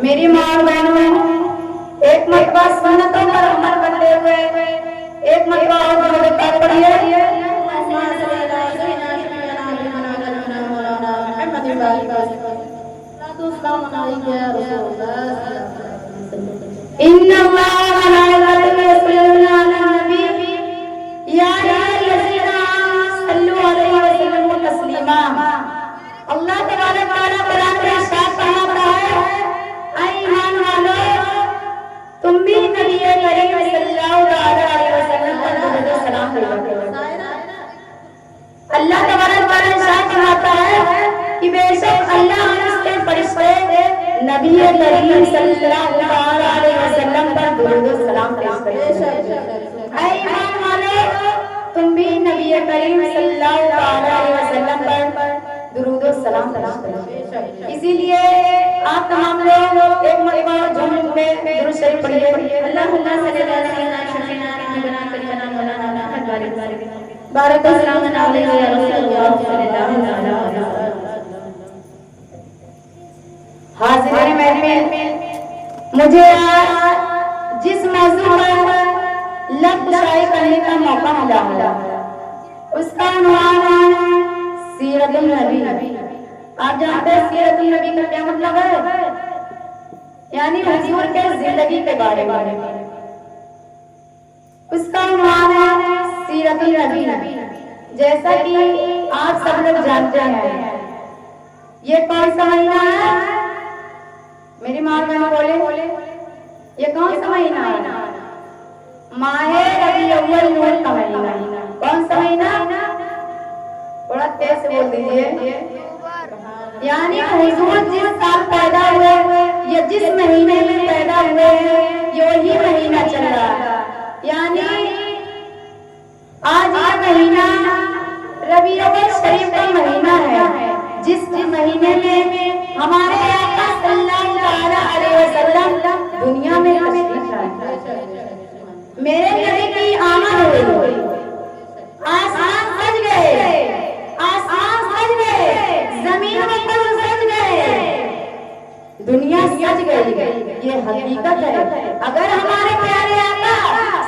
मेरी माँ बहनों, एक मरतबा सुन्नतों पर अमल करते हुए एक मरतबा और दुआ पढ़िए। अल्लाह तबारक तआला कुरान में इरशाद फरमाता है, ऐ ईमान वालों, तुम भी नबी करीम सल्लल्लाहु अलैहि वसल्लम पर दुरूद व सलाम करो। अल्लाह तबारक तआला इरशाद फरमाता है कि बेशक अल्लाह और उसके फरिश्ते नबी करीम सल्लल्लाहु अलैहि वसल्लम पर दुरूद व सलाम पेश करते हैं। ऐ ईमान वालों, तुम भी नबी करीम सल्लल्लाहु अलैहि वसल्लम पर दुरूद और सलाम करो। इसीलिए आप तमाम लोग एक मरतबा झूम के दुरूद शरीफ पढ़िए। अल्लाहुम्मा सल्ली अला सय्यिदना शफीना नबीना करीमना मौलाना मुहम्मद बारिक सलाम अलैहि या रसूलल्लाह सल्लल्लाहु अलैहि वसल्लम। हाज़िरीन महफिल, मुझे आज जिस मौजू पर लफ्ज़ शायरी करने का मौका मिला उसका नाम है सीरतुन नबी। आप जानते हैं सीरतुन नबी का क्या मतलब है? यानी हुजूर के जिंदगी के बारे में। उसका नाम है सीरतुन नबी। जैसा कि आप सब लोग जानते हैं, ये कौन सा महीना है? मेरी माँ बहन बोले, ये कौन सा महीना है? माहे रबी अव्वल नूर का महीना। कौन सा महीना? थोड़ा तेज से बोल दीजिए। यानी हुजूर जिस साल पैदा हुए या जिस महीने में पैदा हुए हैं, ये वही महीना चल रहा है। यानी आज ये महीना रबी अव्वल शरीफ का महीना है, जिस महीने में हमारे आका सल्लल्लाहु अलैहि वसल्लम दुनिया में तशरीफ लाए। मेरे नबी की आमद हुई, आसमान सज गए, आसमान सज गए, जमीन में फूल सज गए, दुनिया सज गई। ये हकीकत है। अगर हमारे प्यारे आका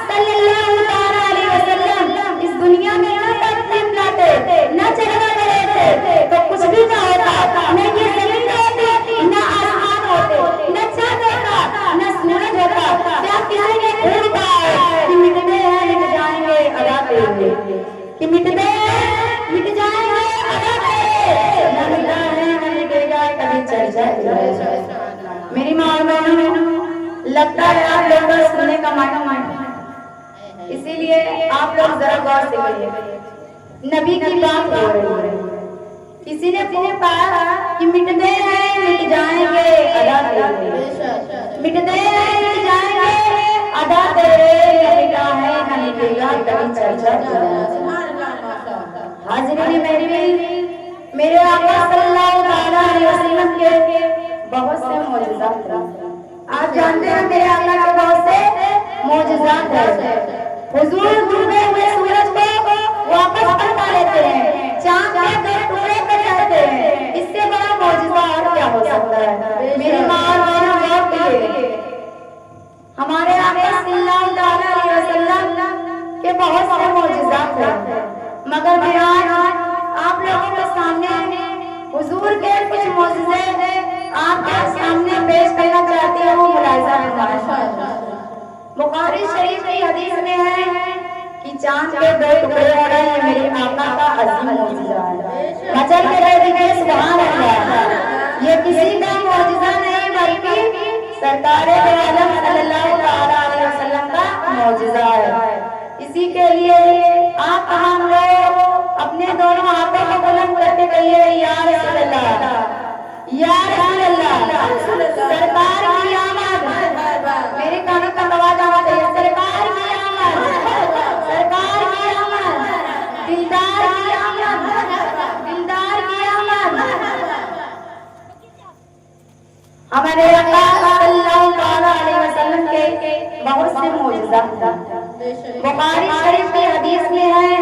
सल्लल्लाहु अलैहि वसल्लम इस दुनिया में न तशरीफ लाते, न चलना रहते, तो कुछ भी ना होता। न ये जमीन होती, न आसमान होते, न चांद होता, न सूरज होता। क्या किसी ने भूल पाए कि मिटते हैं मिट जाएंगे अदा करेंगे, कि मिटते हैं मिट जाएंगे अदा करेंगे, न मिटा है न मिटेगा कभी चल जाएगा। मेरी माँ और बहनों, लगता है आप लोगों को सुनने का मौका है, इसीलिए आप लोग जरा गौर से सुनिए। नबी की बात हो रही है, किसी ने पूछा कि मिटते हैं मिट जाएंगे अदा करेंगे, मिटते हैं मिट जाएंगे अदा करेंगे, मिटा है न मिटेगा कभी चल जाएगा। हाज़िरीन महफिल, मेरे आका सल्लल्लाहु अलैहि वसल्लम के बहुत से मौजूदात हैं। आप जानते हैं मेरे आका के बहुत से मौजूदात हैं। हुजूर डूबे हुए सूरज को वापस पलटा लेते हैं, चांद के दो टुकड़े कर जाते हैं। इससे बड़ा मौजूदा और क्या हो सकता है? मेरी माँ और बहनों, गौर कीजिए, हमारे आका सल्लल्लाहु अलैहि वसल्लम के बहुत से मौजूदात हैं, मगर मैं आज आप लोगों के सामने हुजूर के कुछ मौजूदे आपके सामने पेश करना चाहती हूँ। मुलाहिजा फरमाएं। बुखारी शरीफ की हदीस में है कि चांद के दो टुकड़े हो रहे हैं, मेरे आका का अजीम मौजूदा है। मचल के कह दीजिए सुभान अल्लाह। ये किसी का मौजूदा नहीं बल्कि सरकार दो आलम सल्लल्लाहु अलैहि वसल्लम का मौजूदा है। इसी के लिए आप हम लोग अपने दोनों हाथों को बुलंद करके कहिए, या रसूल अल्लाह, या रसूल अल्लाह। सरकार की आमद, मेरे कानों का आवाज आना चाहिए। सरकार की आमद, सरकार की आमद, दिलदार की आमद, दिलदार की आमद। हमारे आका सल्लल्लाहु अलैहि वसल्लम के बहुत से मौजूदात। बुखारी शरीफ की हदीस में है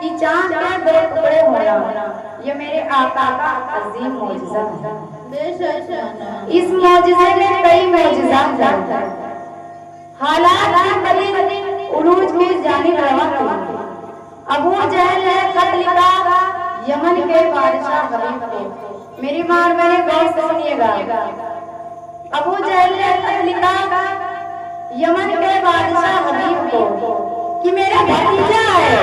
कि चांद के दो टुकड़े होना, ये मेरे आका का अजीम मौजूदा है। इस मौजूदे में कई मौजूदात हैं। हालात की बदली उरूज की जानिब रवाना। अबू जहल ने खत लिखा यमन के बादशाह हबीब को। मेरी माँ और मेरे गौर से सुनिएगा। अबू जहल ने खत लिखा यमन के बादशाह हबीब को कि मेरा भतीजा है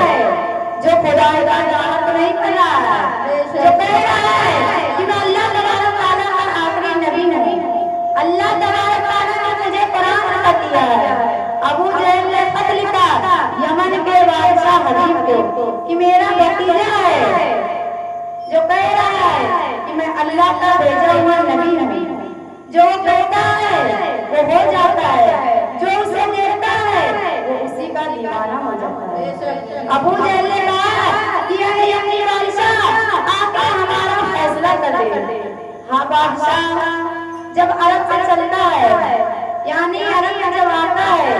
जो खुदा का दावत नहीं कर रहा है, जो कह रहा है कि मैं अल्लाह तबारक तआला का आखिरी नबी नहीं, अल्लाह तबारक तआला ने मुझे कुरान अता किया है। अबू जहल ने खत लिखा यमन के बादशाह हबीब को कि मेरा भतीजा है जो कह रहा है कि मैं अल्लाह का भेजा हुआ नबी नहीं। जो कहता है वो हो जाता है, जो उसे देखता है वो उसी का दीवाना हो जाता है। अबू जहल ने कहा कि अरे यमनी बादशाह आका हमारा फैसला कर दे। हाँ बादशाह, जब अरब से चलता है यानी अरब में जब आता है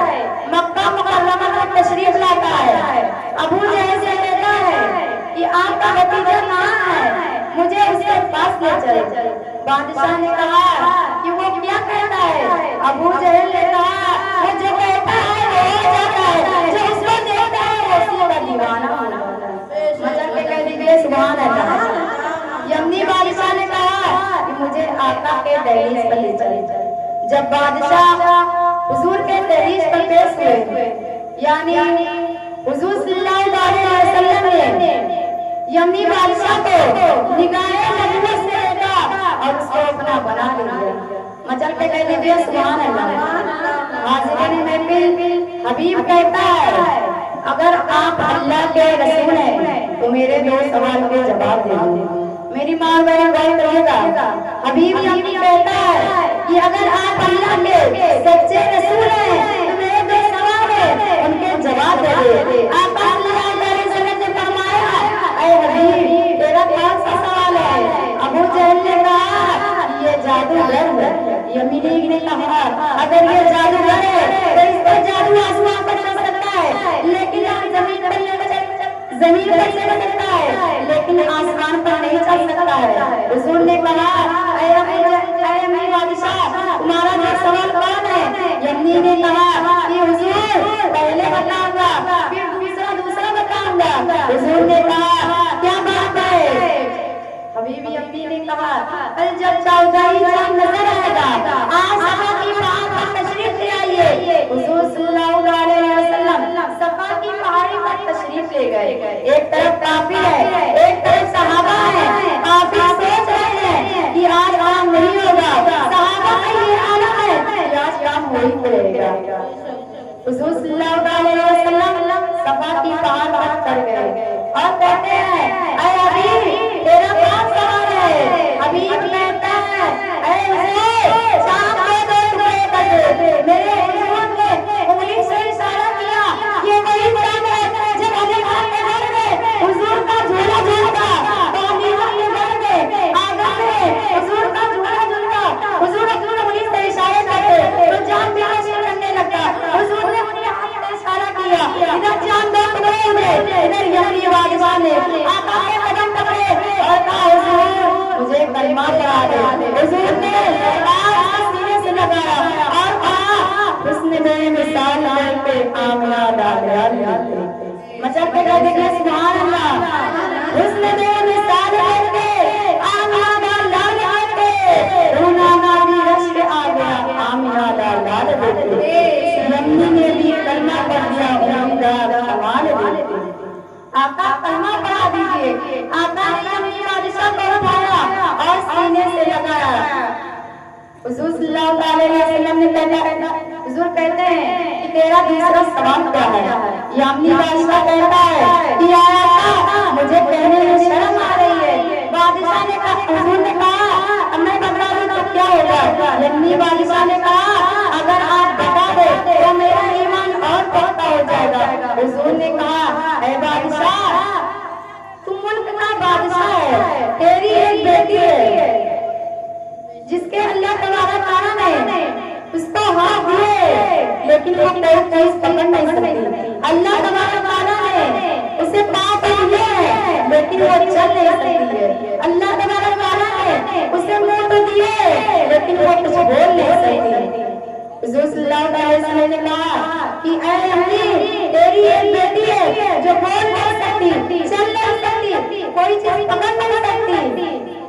मक्का मुकर्रमा में तशरीफ लाता है, अबू जहल से कहता है कि आपका भतीजा कहाँ है, मुझे उसके पास ले चले। बादशाह ने कहा कि वो क्या कहता है? अबू जहल ने कहा वो जो कहता है वो हो जाता है, जो उसको देखता है वो उसी का दीवाना हो जाता है। मजल पे कह दीजिए सुभान अल्लाह। यमनी बादशाह ने कहा कि मुझे आका के दहलीज पर ले चले। जब बादशाह हुजूर के दहलीज पर पेश हुए यानी हुजूर सल्लल्लाहु अलैहि वसल्लम ने यमनी बादशाह को निगाहे नजर से देखा और उसको अपना बना लिया। मजल पे कह दीजिए सुभान अल्लाह। हाज़िरीन महफिल, हबीब कहता है अगर आप अल्लाह के रसूल हैं तो मेरे दो सवाल के जवाब दे दो। मेरी माँ बहन गौर करिएगा, हबीब यमनी कहता है कि अगर आप अल्लाह के सच्चे रसूल हैं तो मेरे दो सवाल है उनके जवाब दे दे। आप अल्लाह ने फरमाया ऐ हबीब तेरा कौन सा सवाल है? अबू जहल ने कहा ये जादूगर है। यमनी ने कहा अगर ये जादूगर है तो इसका जादू आसमान पर चल सकता है लेकिन जमीन पर चल सकता है लेकिन आसमान पर नहीं चल सकता है। हुजूर ने कहा ऐ यमनी बादशाह तुम्हारा जो सवाल कौन है? यमनी ने कहा कि हुजूर पहले बताऊंगा फिर दूसरा बताऊंगा। हुजूर ने कहा क्या बात है? हबीब यमनी ने कहा कल जब चौदहवीं चांद नजर आएगा आज सफा की पहाड़ पर तशरीफ ले आइए। हुजूर सल्लल्लाहु अलैहि वसल्लम सफा की पहाड़ी पर तशरीफ ले गए। एक तरफ काफिर है एक तरफ सहाबा है। काफिर सोच रहे हैं कि आज काम नहीं होगा, सहाबा का ये आलम है कि आज काम हो ही पड़ेगा। हुजूर सल्लल्लाहु अलैहि वसल्लम सफा की पहाड़ पर चढ़ गए और कहते हैं ऐ हबीब तेरा कौन सवाल है? हबीब कहता है ऐ हुजूर शाम के दो टुकड़े कर दे। मेरे हुजूर ने उंगली से इशारा किया ये वही टाइम है जब अली खान के घर में हुजूर का झूला झूलता, पानी के घर में आंगन में हुजूर का झूला झूलता। हुजूर उंगली से इशारे करते तो जान बेहोश करने लगता। हुजूर ने अपने हाथ से इशारा किया इधर जान दो टुकड़े हुए, इधर यमनी बादशाह ने आका के कदम पकड़े और कहा हुजूर मुझे कलमा पढ़ा दे। हुजूर ने सीने से लगाया और कहा उसने मेरे मिसाल पे आमिना डाल मचल पे कह दीजिए सुभान अल्लाह। उसने मेरे मिसाल पे आमिना डाल रोना नानी रश पे आ गया आमिना डाल देते। यमनी ने भी कलमा पढ़ दिया उम्मीदवार संभाल देते। आका कलमा पढ़ा दीजिए। आका ने यमनी बादशाह को उठाया और सीने से लगाया। हुजूर सल्लल्लाहु अलैहि वसल्लम ने कहना हुजूर कहते हैं कि तेरा दूसरा सवाल क्या है? यमनी बादशाह कहता है कि आका मुझे कहने में शर्म आ रही है। बादशाह ने कहा हुजूर ने कहा मैं बता दूं तो क्या होगा? यमनी बादशाह ने कहा अगर आप बता दे तो मेरा ईमान और पक्का हो जाएगा। हुजूर ने कहा ऐ बादशाह तुम मुल्क का बादशाह है, तेरी एक बेटी है जिसके अल्लाह तबारक तआला ने उसको हाथ दिए लेकिन वो कोई चीज पकड़ नहीं सकती। अल्लाह तबारक तआला ने उसे पाँव दिए हैं लेकिन वो चल नहीं सकती है। अल्लाह तबारक तआला ने उसे मुंह तो दिए लेकिन वो कुछ बोल नहीं सकती। हुजूर सल्लल्लाहु अलैहि वसल्लम ने कहा कि ऐ यमनी तेरी एक बेटी है जो बोल नहीं सकती, चल नहीं सकती, कोई चीज पकड़ नहीं सकती।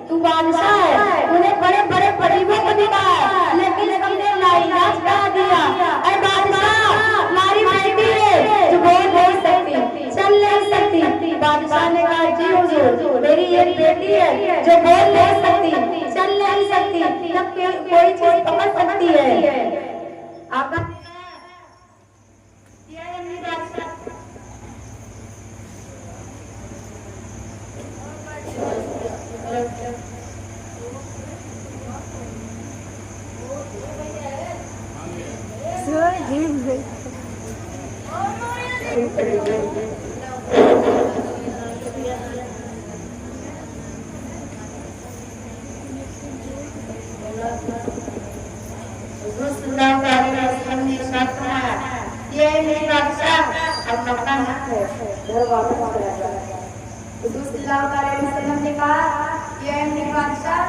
तू बादशाह है, तूने बड़े बड़े गरीबों को दिखाया लेकिन तुमने लाइलाज करा दिया। ऐ बादशाह हमारी बेटी है जो बोल नहीं सकती, चल नहीं सकती। बादशाह ने कहा जी हुजूर मेरी एक बेटी है जो बोल नहीं सकती, चल नहीं सकती, तब कोई चीज पकड़ सकती है। आका ने कहा ये मेरे बादशाह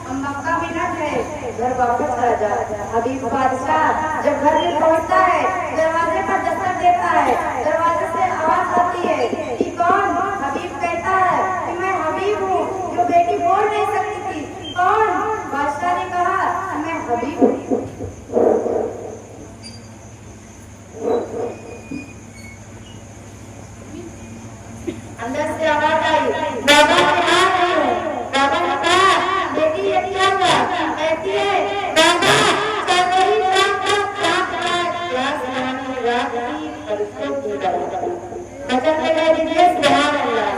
हम मक्का में न गए, घर वापस आ जा। हबीब बादशाह जब घर में पहुंचता है, दरवाजे पर दस्तक देता है, दरवाजे से आवाज आती है कि कौन? हबीब कहता है कि मैं हबीब हूँ जो बेटी बोल नहीं सकती थी। कौन? बादशाह ने कहा कि मैं हबीब हूँ। अंदर से आवाज आई, बाबा क्या रही हो? बाबा ने कहा बेटी ये क्या हुआ? कहती है बाबा चौधरी साहब का क्लास रात की परिश्रम की बात। बचन में कह दीजिए सुभान अल्लाह।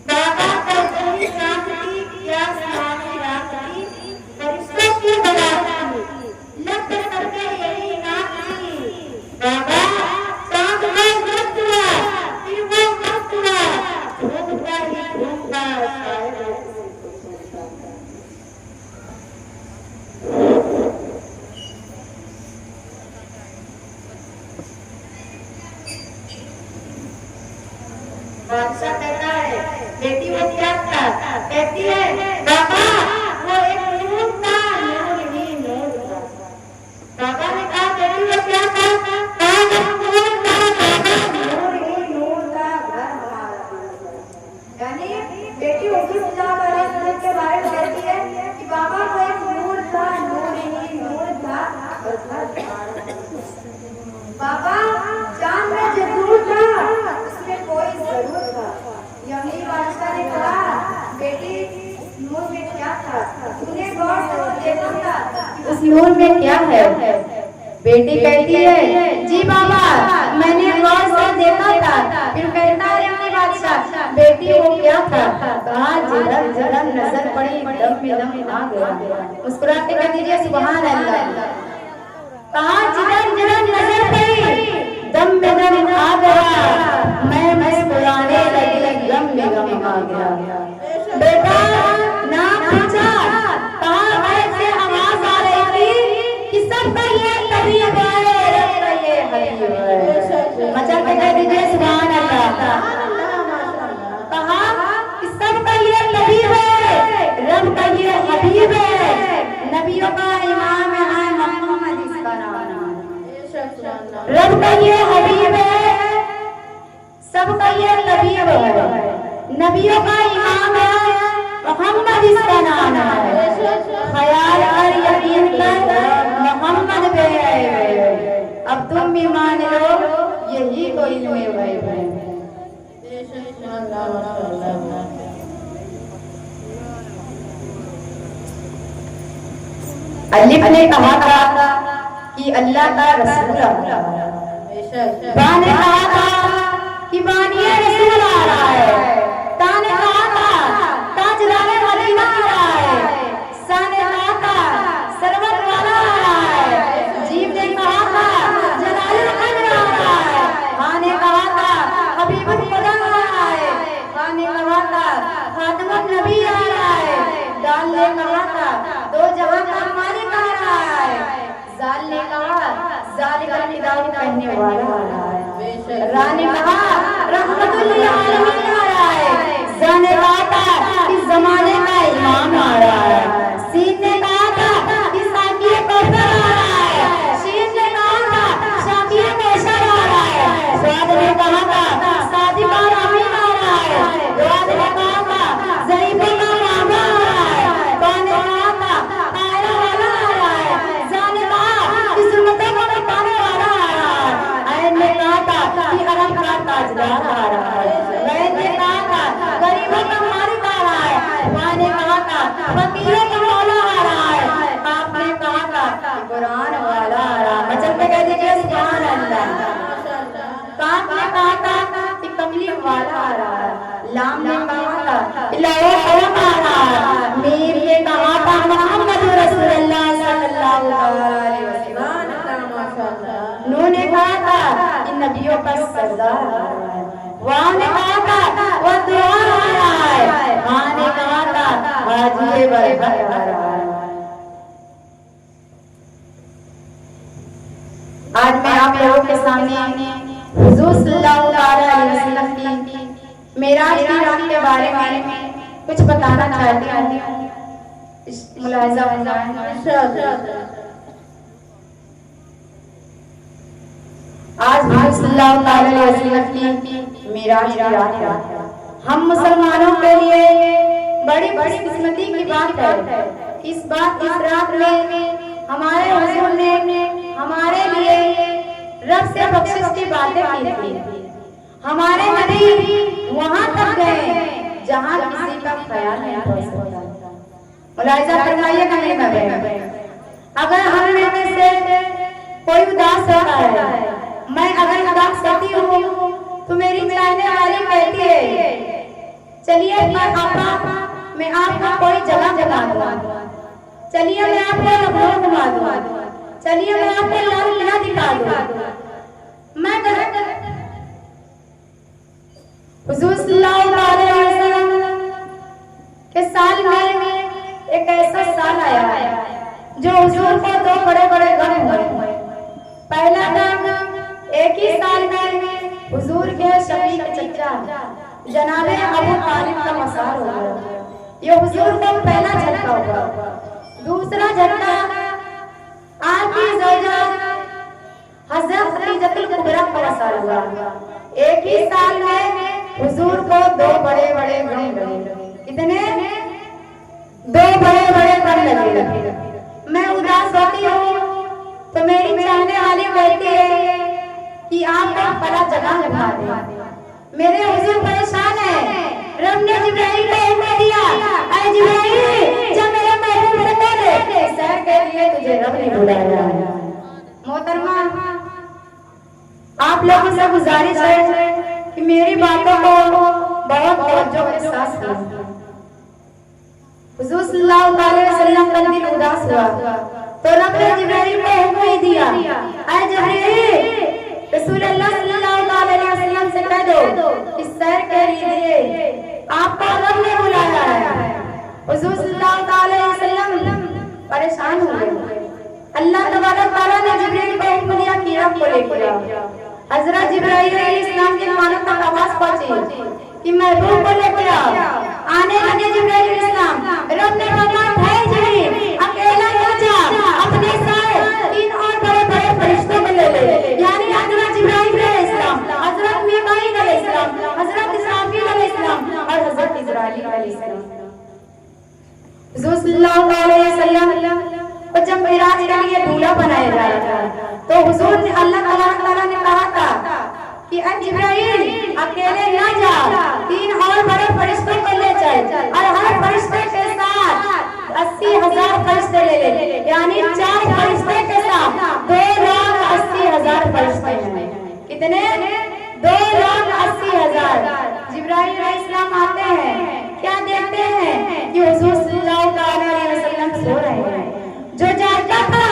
बाबा चौधरी साहब की क्लास रात की परिश्रम की बात थी। लग करके यही रात थी। बाबा बादशाह कहता है बेटी वो क्या था? कहती है बाबा वो एक नूर था, नूर ही नूर था। बाबा ने कहा बेटी वो क्या था? नूर था बाबा, नूर ही नूर था, घर हमारा। यानी बेटी हुजूर सल्लल्लाहु अलैहि वसल्लम के बारे में कहती है कि बाबा वो एक नूर था, नूर ही नूर था और घर हमारा। बाबा जान में जरूर था, उसमें कोई जरूर था। यमी बादशाह ने कहा बेटी नूर में क्या था? तूने गौर से देखा था उस नूर में क्या है? बेटी कहती है जी बाबा मैंने गौर से देखा था। फिर कहता है यमी बादशाह बेटी वो क्या था? कहा जिधर जिधर नजर पड़ी दम में दम आ गया। मुस्कुराते कह दीजिए सुभान अल्लाह। कहा जिधर जिधर नजर पड़ी दम में दम आ गया, मैं मुस्कुराने लगी गम में गम आ गया। बेटा ना पूछा, कहा ऐसे आवाज आ रही थी कि सबका ये तबीयत है, सबका ये हबीब है। मचल के कह दीजिए सुभान अल्लाह। कहा कि सबका ये तबीयत है, रब का ये हबीब है, नबियों का इमाम है मोहम्मद इसका नाम। रब का ये हबीब है, सबका ये तबीब है, नबियों का इमाम है मोहम्मद इसका नाम है। ख्याल कर यकीन कर मोहम्मद पे है। अब तुम भी मान लो यही तो इल्मे गैब है। अलिफ ने कहा था कि अल्लाह का रसूल बा ने कहा था कि बानिए रसूल आ रहा है। ता ने कहा था ताजदारे मदीना आ रहा है। सा ने कहा था सरवत वाला आ रहा है। जीव ने कहा था जलालुल कद्र आ रहा है। हा ने कहा था हबीबुल खुदा आ रहा है। हा ने कहा था खातिमुन नबी आ रहा है। दाल ने कहा था दो जहां का मालिक आ रहा है। जाल ने कहा जालिकल निदान कहने वाला आ रहा है। रा ने कहा रहमतुल लिल आलमीन आ रहा है। जा ने कहा था कि जमाने का इमाम आ रहा है। सीन ने कहा था कि साकी कौसर आ रहा है। शीन ने कहा था शाकी कौसर आ रहा है। स्वाद ने कहा था सादिक और अमीन आ रहा है। वाद ने कहा था ज़रीफ़ का मामा आ रहा है। बा ने कहा था कायरा वाला आ रहा है। जा ने कहा कि सुन्नतों को बताने वाला आ रहा है। ऐन ने कहा था कि अरब का ताजदार आ रहा है। वैन ने कहा था गरीबों का मालिक आ रहा है। वा ने कहा था फकीरों का मौला आ रहा है। आप ने कहा था कि कुरान वाला आ रहा है। मचल पे कह दीजिए सुभान अल्लाह। काफ ने कहा था कि कमली वाला आ रहा है। लाम ने कहा था इलाही कलम आ रहा है। मीम ने कहा था मोहम्मद रसूलुल्लाह सल्लल्लाहु अलैहि वसल्लम। नून ने नबियों का सरदार वहाँ ने कहा था वो दुआ आ रहा है, वहाँ ने कहा था हाजी बरहर आ रहा है। आज मैं आप लोगों के सामने हुजूर सल्लल्लाहु अलैहि वसल्लम की मेराज की रात के बारे में कुछ बताना चाहती हूँ। मुलाहिजा आज हुजूर सल्लल्लाहु अलैहि वसल्लम की मेराज की रात है। हम मुसलमानों के लिए बड़ी बड़ी किस्मती की बात है। इस रात में हमारे हुजूर ने हमारे लिए रब से बख्शिश की बातें की थी। हमारे नबी वहां तक गए जहां किसी का ख्याल नहीं पहुंच सकता। मुलाहिजा फरमाइएगा मेरे बहन, अगर हम में से कोई उदास होता है, मैं अगर उदास होती हूँ तो मेरी चाहने वाली कहती है चलिए मैं आपको कोई जगह घुमा दूँ, चलिए मैं आपको लखनऊ घुमा दूँ, चलिए मैं आपको लाल किला दिखा दूँ। मैं हुजूर सल्लल्लाहु अलैहि वसल्लम के साल में एक ऐसा साल आया है जो हुजूर को दो बड़े बड़े गम हुए। पहला गम एक ही साल में हुजूर के शफीक चचा जनाबे अबू तालिब का मसार हो गया। ये हुजूर को पहला झटका हुआ। दूसरा झटका आपकी ज़ौजा हज़रत खदीजतुल कुबरा का मसार हुआ। एक ही साल में हुजूर को दो बड़े बड़े गम लगे। कितने? दो बड़े बड़े गम लगे। मैं उदास होती हूँ तो मेरी चाहने वाली कहती है कि आपको बड़ा जगह घुमा दे। मेरे हुजूर परेशान है। रब ने जिब्राइल को हुक्म दिया, ऐ जिब्राइल जब मेरे महबूब से बोले सैर के लिए तुझे रब ने बुलाया है। मोहतरमा आप लोगों से गुजारिश है कि मेरी बातों को बहुत तवज्जो के साथ सुनें। हुजूर सल्लल्लाहु अलैहि वसल्लम का दिल उदास हुआ तो रब ने जिब्राइल को हुक्म दिया, ऐ जिब्राइल रसूल अल्लाह सल्लल्लाहु अलैहि वसल्लम से कह दो कि सैर के लिए आपको रब ने बुलाया है। हुजूर सल्लल्लाहु अलैहि वसल्लम परेशान हुए। अल्लाह तबारक तआला ने जिब्राइल को हुक्म दिया कि रब को लेकर आओ। हजरत जिब्राइल अलैहिस्सलाम के कानों तक आवाज पहुंची कि महबूब को लेकर आओ। आने लगे जिब्राइल अलैहिस्सलाम। रब ने फरमाया है जिब्राइल अकेला न जा, अपने साथ तीन और बड़े बड़े फरिश्तों को ले ले, यानी हजरत जिब्राइल अलैहिस्सलाम, हजरत मीकाईल अलैहिस्सलाम, हजरत इसराफील अलैहिस्सलाम और हजरत इजराइल अलैहिस्सलाम। हुजूर सल्लल्लाहु अलैहि वसल्लम को जब मेराज के लिए दूल्हा बनाया जा रहा था तो हुजूर ने अल्लाह तआला ने कहा था कि ऐ जिब्राइल अकेले ना जा, तीन और बड़े फरिश्तों को ले चल और हर फरिश्ते के साथ 80,000 फरिश्ते ले ले, यानी 4 फरिश्ते के साथ 2,80,000 फरिश्ते हैं। कितने? 2,80,000। जिब्राइल अलैहिस्सलाम आते हैं, क्या देखते हैं कि हुजूर सल्लल्लाहु अलैहि वसल्लम सो रहे हैं। जो जागता था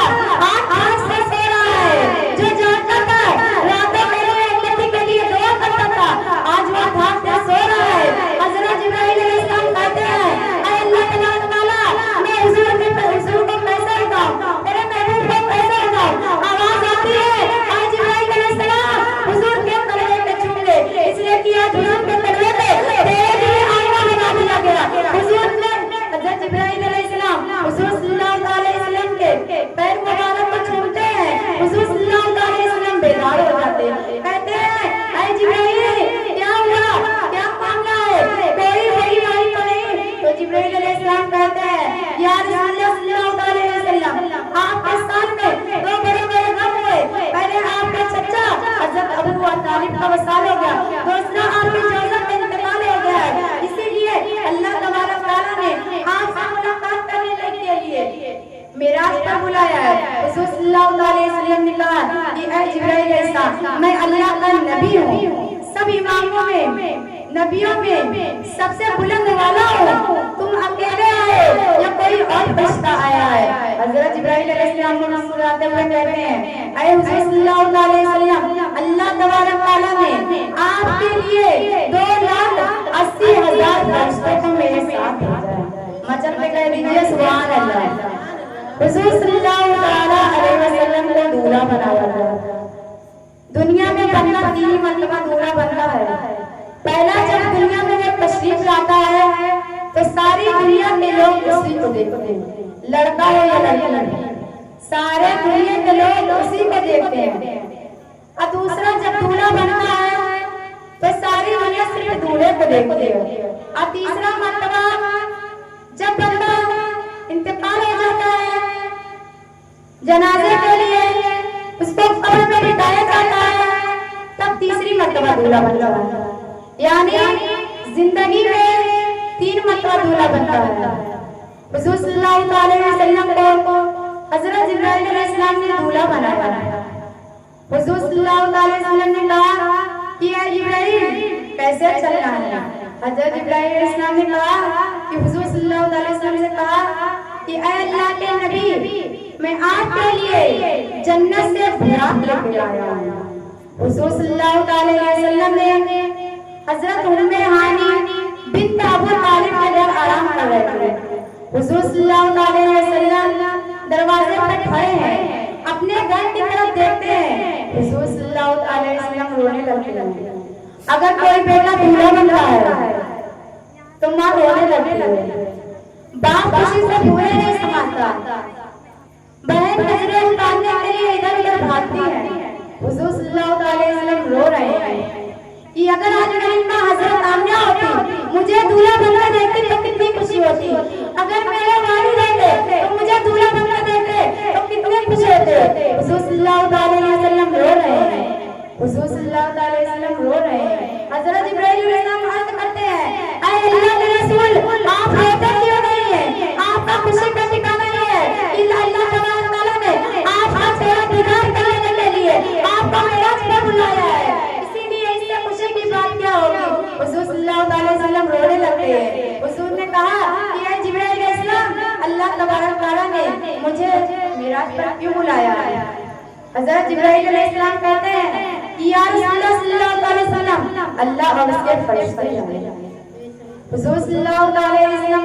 आँख से सो रहा है, जो जागता था रातों में उम्मती के लिए दुआ करता था, आज वो भाग से सो रहा है। हजरत जिब्राइल अलैहिस्सलाम कहते हैं, ऐ अल्लाह ताला मैं हुजूर को कैसे उठाऊं, मेरे महबूब को कैसे उठाऊं। आवाज आती है, ऐ जिब्राइल अलैहिस्सलाम हुजूर के कलवे पे छू ले, इसलिए कि आज हुजूर के कलवे पे तेरे लिए आईना बना दिया गया। हुजूर ने हजरत जिब्राइल अलैहिस्सलाम हुजूर सल्लल्लाहु अलैहि वसल्लम के पैर मुबारक को छूते हैं। हुजूर सल्लल्लाहु अलैहि वसल्लम बेदार हो जाते हैं, कहते हैं ऐ जिब्राइल क्या हुआ, क्या मामला है, कोई बड़ी बात तो नहीं। तो जिब्राइल अलैहिस्सलाम कहते हैं या रसूलुल्लाह सल्लल्लाहु अलैहि वसल्लम आपके साथ में दो बड़े बड़े गम हुए। पहले आपके चचा हजरत अबू तालिब का वसाल हो गया, दूसरा आपकी ज़ौजा का इंतकाल हो गया है। इसीलिए अल्लाह तबारक तआला ने आपसे मुलाकात करने के लिए मेराज पर बुलाया है। हुजूर सल्लल्लाहु अलैहि वसल्लम ने कहा कि ऐ जिब्राइल अलैहिस्सलाम मैं अल्लाह का नबी हूँ, सब इमामों में नबियों में सबसे बुलंद वाला हूँ। तुम अकेले आए या कोई और फरिश्ता आया है? हजरत जिब्राइल अलैहिस्सलाम मुस्कुराते हुए कहते हैं ऐ हुजूर सल्लल्लाहु अलैहि वसल्लम अल्लाह तबारक हुजूर सल्लल्लाहु ताला अलैहि वसल्लम को दूल्हा बनाया गया। दुनिया में बंदा 3 मरतबा दूल्हा बनता है। पहला जब दुनिया में वो तशरीफ लाता है तो सारी दुनिया के लोग उसी को देखते हैं, लड़का हो या लड़की, सारे दुनिया के लोग उसी को देखते हैं। और दूसरा जब दूल्हा बनता है तो सारी दुनिया सिर्फ दूल्हे को देखती है। और तीसरा मरतबा जब बंदा इंतकाल हो जाता है जनाजे के लिए, उसको कब्र में बिठाया जाता है, तब तीसरी मरतबा दूल्हा बनता है। यानी जिंदगी में 3 मरतबा दूल्हा बनता है। हुजूर सल्लल्लाहु अलैहि वसल्लम को हजरत जिब्राइल अलैहिस्सलाम ने दूल्हा बनाया। हुजूर सल्लल्लाहु अलैहि वसल्लम ने कहा कि या जिब्राइल कैसे चलना है। हजरत जिब्राइल अलैहिस्सलाम ने कहा कि हुजूर सल्लल्लाहु अलैहि वसल्लम से कहा कि ऐ अल्लाह के नबी, मैं आपके लिए जन्नत से बुराक लेके आया हूं। हुजूर सल्लल्लाहु अलैहि वसल्लम ने हजरत उम्मे हानी बिन्त अबू तालिब के घर आराम कर रहे थे। हुजूर सल्लल्लाहु अलैहि वसल्लम दरवाजे पर खड़े हैं, अपने घर की तरफ देखते हैं। हुजूर सल्लल्लाहु अलैहि वसल्लम रोने लगते हैं। अगर कोई बेटा दूल्हा बनता है तो माँ रोने लगती है, बाप खुशी से पूरे नहीं समाता, बहन नजरें उतारने के लिए इधर उधर भागती है। हुजूर सल्लल्लाहु अलैहि वसल्लम रो रहे हैं कि अगर आज मेरी माँ हजरत आमिना होती, मुझे दूल्हा बनकर देखती तो कितनी खुशी होती। अगर मेरे वालिद रहते तो मुझे दूल्हा बनकर देखते तो कितने खुश होते। हुजूर सल्लल्लाहु अलैहि वसल्लम रो रहे हैं। हुजूर सल्लल्लाहु अलैहि वसल्लम रो रहे हैं। हजरत जिब्राइल अलैहिस्सलाम अर्ज करते हैं, ऐ अल्लाह के रसूल, आप रोते क्यों नहीं है? आपका खुशी का ठिकाना नहीं है। अल्लाह तबारक तआला ने आपका चेहरा दीदार करने के लिए आपको मेराज पर बुलाया है, इसीलिए इससे खुशी की बात क्या होगी। हुजूर सल्लल्लाहु अलैहि वसल्लम रोने लगते हैं। हुजूर ने कहा कि ऐ जिब्राइल अलैहिस्सलाम, अल्लाह तबारक तआला ने मुझे मेराज पर क्यों बुलाया है? हजरत जिब्राइल अलैहिस्सलाम कहते हैं कि या रसूलल्लाह सल्लल्लाहु अलैहि वसल्लम, अल्लाह और उसके फरिश्ते जाने। हुजूर सल्लल्लाहु अलैहि वसल्लम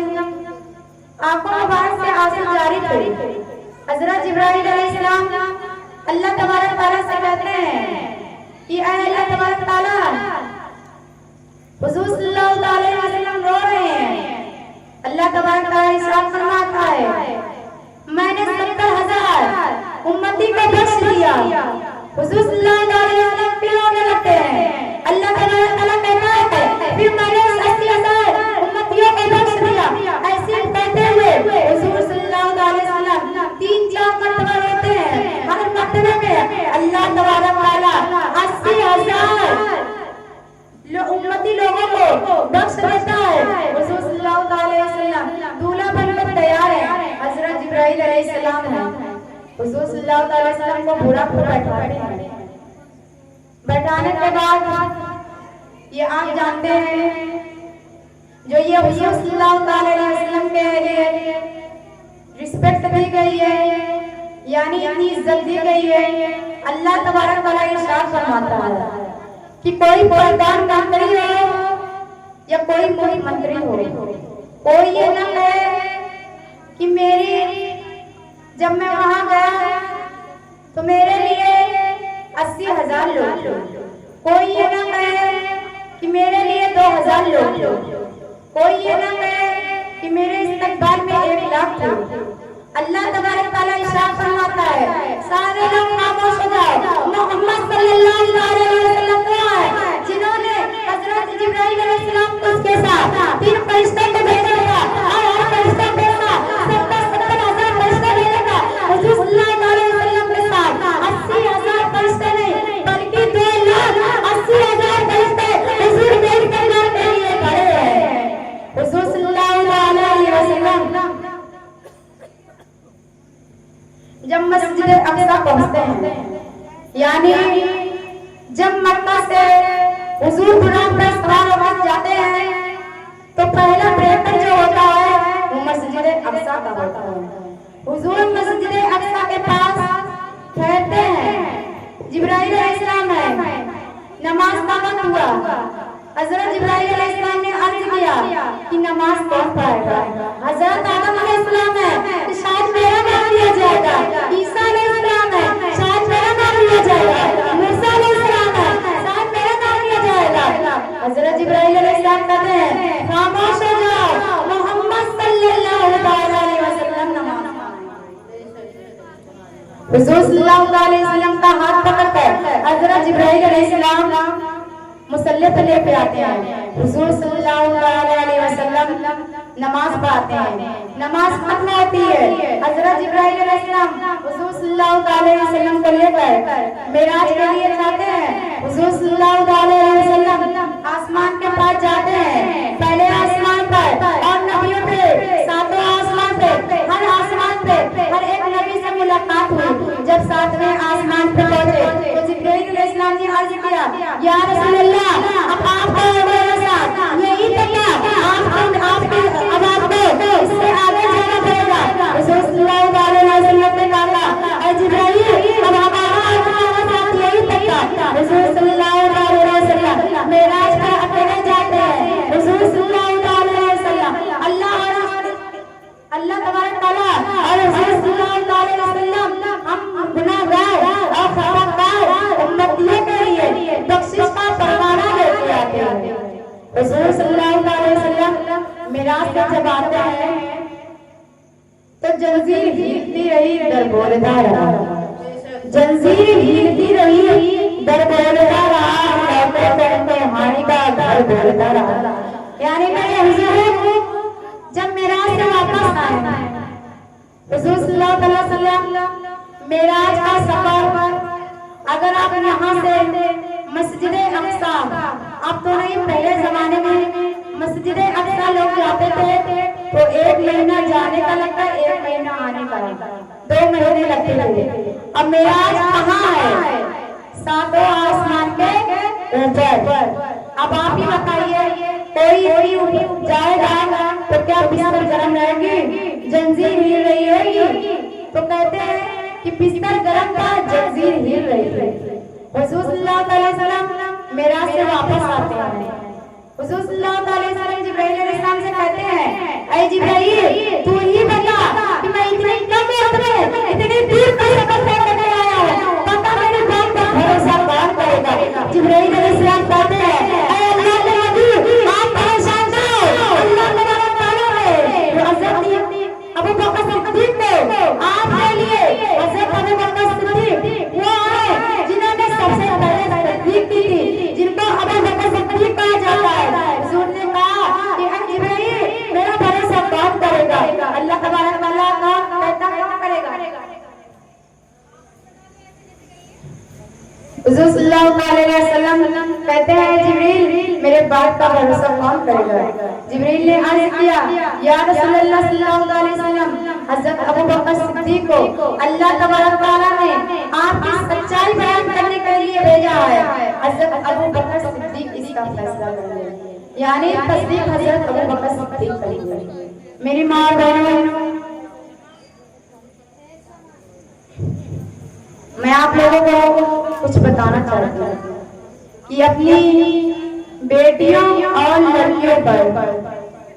आंखों मुबारक से आंसू जारी थे। हजरत जिब्राइल अलैहिस्सलाम अल्लाह तबारक तआला से कहते हैं कि ऐ अल्लाह तबारक तआला, हुजूर सल्लल्लाहु अलैहि वसल्लम रो रहे हैं। अल्लाह तबारक तआला इरशाद फरमाता है, मैंने 70,000 उम्मती को बख्श दिया। हुजूर सल्लल्लाहु अलैहि वसल्लम फिर रोने लगते हैं। अल्लाह तबारक तआला कहता है, फिर मैंने 80,000 उम्मतियों को बख्श दिया। ऐसे कहते हुए हुजूर सल्लल्लाहु अलैहि वसल्लम 3-4 मरतबा रोते हैं। हर मरतबे में अल्लाह तबारक तआला 80,000 उम्मती लोगों को बख्श देता है। हुजूर सल्लल्लाहु अलैहि वसल्लम दूल्हा बनकर तैयार है। हजरत जिब्राइल अलैहिस्सलाम है। हुजूर सल्लल्लाहु अलैहि वसल्लम को बुरा को बैठाते हैं। बैठाने के बाद ये आप जानते हैं, जो ये हुजूर सल्लल्लाहु अलैहि वसल्लम के लिए रिस्पेक्ट दी गई है, यानी इतनी इज्जत दी गई है, अल्लाह तबारक तआला इरशाद फरमाता है कि कोई प्रधानमंत्री हो या कोई मुख्यमंत्री हो, कोई ये न कहे कि मेरी जब मैं वहां गया तो मेरे लिए 80,000 लोग, कोई ये न कहे कि मेरे लिए 2,000 लोग, कोई ये न कहे कि मेरे इस्तकबाल में 1 लाख लोग। अल्लाह तबारक तआला इरशाद फरमाता है, सारे लोग खामोश हो जाओ, मोहम्मद सल्लल्लाहु अलैहि वसल्लम है जिन्होंने हजरत जिब्राइल अलैहिस्सलाम को उसके साथ 3 फरिश्तों को भेजा था और हर फरिश्ता के साथ 70,000 फरिश्ते भेजेगा। हुजूर सल्लल्लाहु अलैहि वसल्लम के साथ 80,000 फरिश्ते नहीं बल्कि 2,80,000 फरिश्ते हुजूर के दरबार के लिए खड़े हैं। हुजूर सल्लल्लाहु अलैहि वसल्लम जब मस्जिद अक्सा पहुंचते हैं, यानी जब मक्का से हुजूर बुराक पर सवार होकर जाते हैं तो पहला ब्रेकर जो होता है वो मस्जिद अक्सा का होता है। हुजूर मस्जिद अक्सा के पास ठहरते हैं। जिब्राइल अलैहिस्सलाम है, नमाज का वक्त हुआ। हजरत जिब्राइल अलैहिस्सलाम ने अर्ज किया कि नमाज कौन पढ़ेगा? हजरत आदम अलैहिस्सलाम है कि शायद मेरा नाम लिया जाएगा। ईसा अलैहिस्सलाम है, शायद मेरा नाम लिया जाएगा। मूसा अलैहिस्सलाम है, शायद मेरा नाम लिया जाएगा। हजरत जिब्राइल अलैहिस्सलाम कहते हैं खामोश हो जाओ, मोहम्मद सल्लल्लाहु अलैहि वसल्लम नमाज। हुजूर सल्लल्लाहु अलैहि वसल्लम का हाथ पकड़कर हजरत जिब्राइल अलैहिस्सलाम मुसल्ले पे लेके आते हैं। हुजूर सल्लल्लाहु अलैहि वसल्लम नमाज पढ़ाते हैं। नमाज खत्म होती है, हजरत जिब्राइल अलैहिस्सलाम हुजूर सल्लल्लाहु अलैहि वसल्लम को लेकर मेराज के लिए जाते हैं। हुजूर सल्लल्लाहु अलैहि वसल्लम आसमान के पास जाते हैं, पहले आसमान पर और नबियों पे, सातों आसमान पे, हर आसमान पे हर एक नबी से मुलाकात हुई। जब सातवें आसमान पे पहुंचे तो जिब्राइल अलैहिस्सलाम ने अर्ज किया, या रसूल अल्लाह, अब आपको मेरे साथ यही तक अब आपको इससे आगे जाना पड़ेगा। हुजूर सल्लल्लाहु अलैहि वसल्लम ने कहा, ऐ जिब्राइल, अब हमारा साथ यही तक। हुजूर सल्लल्लाहु अलैहि वसल्लम मेराज पर अकेले जाते हैं। हुजूर सल्लल्लाहु अलैहि वसल्लम अल्लाह तबारक तआला और हुजूर सल्लल्लाहु अलैहि वसल्लम हम गुनाहगार और खताकार उम्मतियों के लिए बख्शिश का परवाना लेके आते हैं। हुजूर सल्लल्लाहु अलैहि वसल्लम मेराज से जब आते हैं तो जंजीर हिलती रही, दर बोलता रहा। जंजीर हिलती रही, दर बोलता रहा, कहते हानि का घर बोलता रहा। यानी मेरे हुजूर जब मेराज से वापस आए, हुजूर सल्लल्लाहु अलैहि वसल्लम मेराज का सफर, अगर आप यहाँ से मस्जिद अक्सा, अब तो नहीं, पहले जमाने में मस्जिद अक्सा लोग जाते थे तो 1 महीना जाने का लगता, 1 महीना आने का लगता, 2 महीने लगते थे। अब मेराज कहाँ है? सातों आसमान के ऊपर। अब आप ही बताइए, कोई जाएगा तो क्या बिस्तर गर्म रहेगी? जंजीर हिल रही होगी। तो कहते हैं कि बिस्तर गर्म था, जंजीर हिल रही है। हुजूर सल्लल्लाहु अलैहि वसल्लम मेराज से वापस आते हैं। हुजूर सल्लल्लाहु अलैहि वसल्लम जिब्राइल अलैहिस्सलाम से कहते हैं, ऐ जिब्राइल, तू ही बता कि मैं इतनी कम वक्त में इतनी दूर का सफर तय करके आया हूँ, पता मेरे बात पर भरोसा कौन करेगा? जिब्राइल अलैहिस्सलाम कहते हैं, ऐ अल्लाह के नबी, आप परेशान जाओ, अल्लाह तबारक तआला ने हजरत अबू बकर सिद्दीक ने आपके लिए, हजरत अबू बकर सिद्दीक वो है जिन्होंने सबसे पहले तस्दीक की थी, जिनको अबू बकर सिद्दीक कहा जाता है। हुजूर ने कहा कि ऐ जिब्राइल, मेरा भरोसा कौन करेगा? अल्लाह तबारक तआला कौन करेगा? हुजूर सल्लल्लाहु अलैहि वसल्लम कहते हैं, जिब्रील, मेरे बात का भरोसा कौन करेगा? जिब्रील ने अर्ज किया, या रसूल अल्लाह सल्लल्लाहु अलैहि वसल्लम, हजरत अबू बकर सिद्दीक को अल्लाह तबारक तआला ने आपकी सच्चाई बयान करने के लिए भेजा है। हजरत अबू बकर सिद्दीक इसका फैसला करेंगे, यानी तस्दीक हजरत अबू बकर सिद्दीक करेंगे। मेरी माँ और बहनों, मैं आप लोगों को कुछ बताना चाहती हूँ कि अपनी बेटियों और लड़कियों पर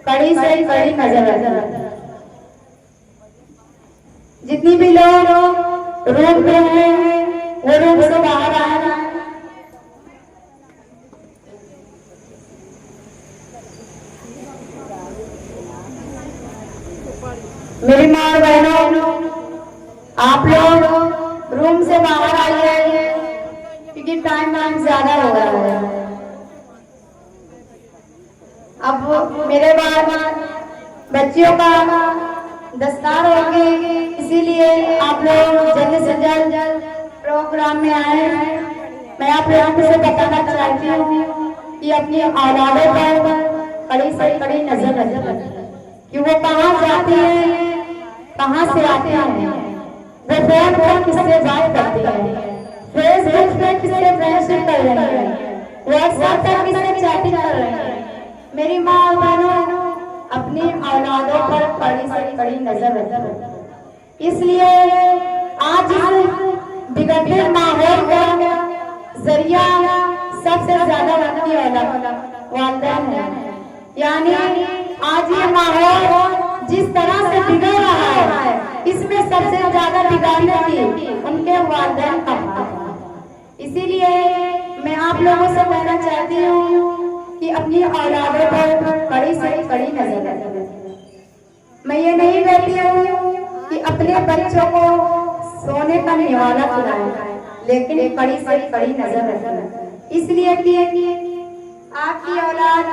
कड़ी से कड़ी नजर रखें। जितनी भी लोग रूम में हैं वो रूम से बाहर आए। मेरी माँ और बहनों, आप लोग रूम से बाहर आइए क्योंकि टाइम ज्यादा हो रहा है। अब मेरे बाद बच्चियों का दस्तार होगी, इसीलिए आप लोग जल्द से जल्द प्रोग्राम में आए। मैं आप लोगों से बताना चाहती हूँ कि अपनी औलादों पर कड़ी से कड़ी नजर रखें कि वो कहाँ जाती है, कहाँ से आते हैं, वो फोन पर किससे बात करती है, फेसबुक पे किससे फ्रेंडशिप कर रही है, व्हाट्सएप पर किससे चैटिंग कर रही है। मेरी माँ और बहनों, अपनी औलादों पर कड़ी से कड़ी नजर रखें। इसलिए आज इस बिगड़ते माहौल का जरिया सबसे ज्यादा अपनी औलाद वालिदैन है। यानी आज ये माहौल जिस तरह से बिगड़ रहा है, इसमें सबसे ज्यादा बिगाड़ने की उनके वालिदैन का हाथ है। इसीलिए मैं आप लोगों से कहना चाहती हूँ कि अपनी औलादों पर कड़ी से कड़ी नजर रखें। मैं ये नहीं कहती हूँ कि अपने बच्चों को सोने का निवाला खिलाएं, लेकिन कड़ी से कड़ी नजर रखें, इसलिए कि आपकी औलाद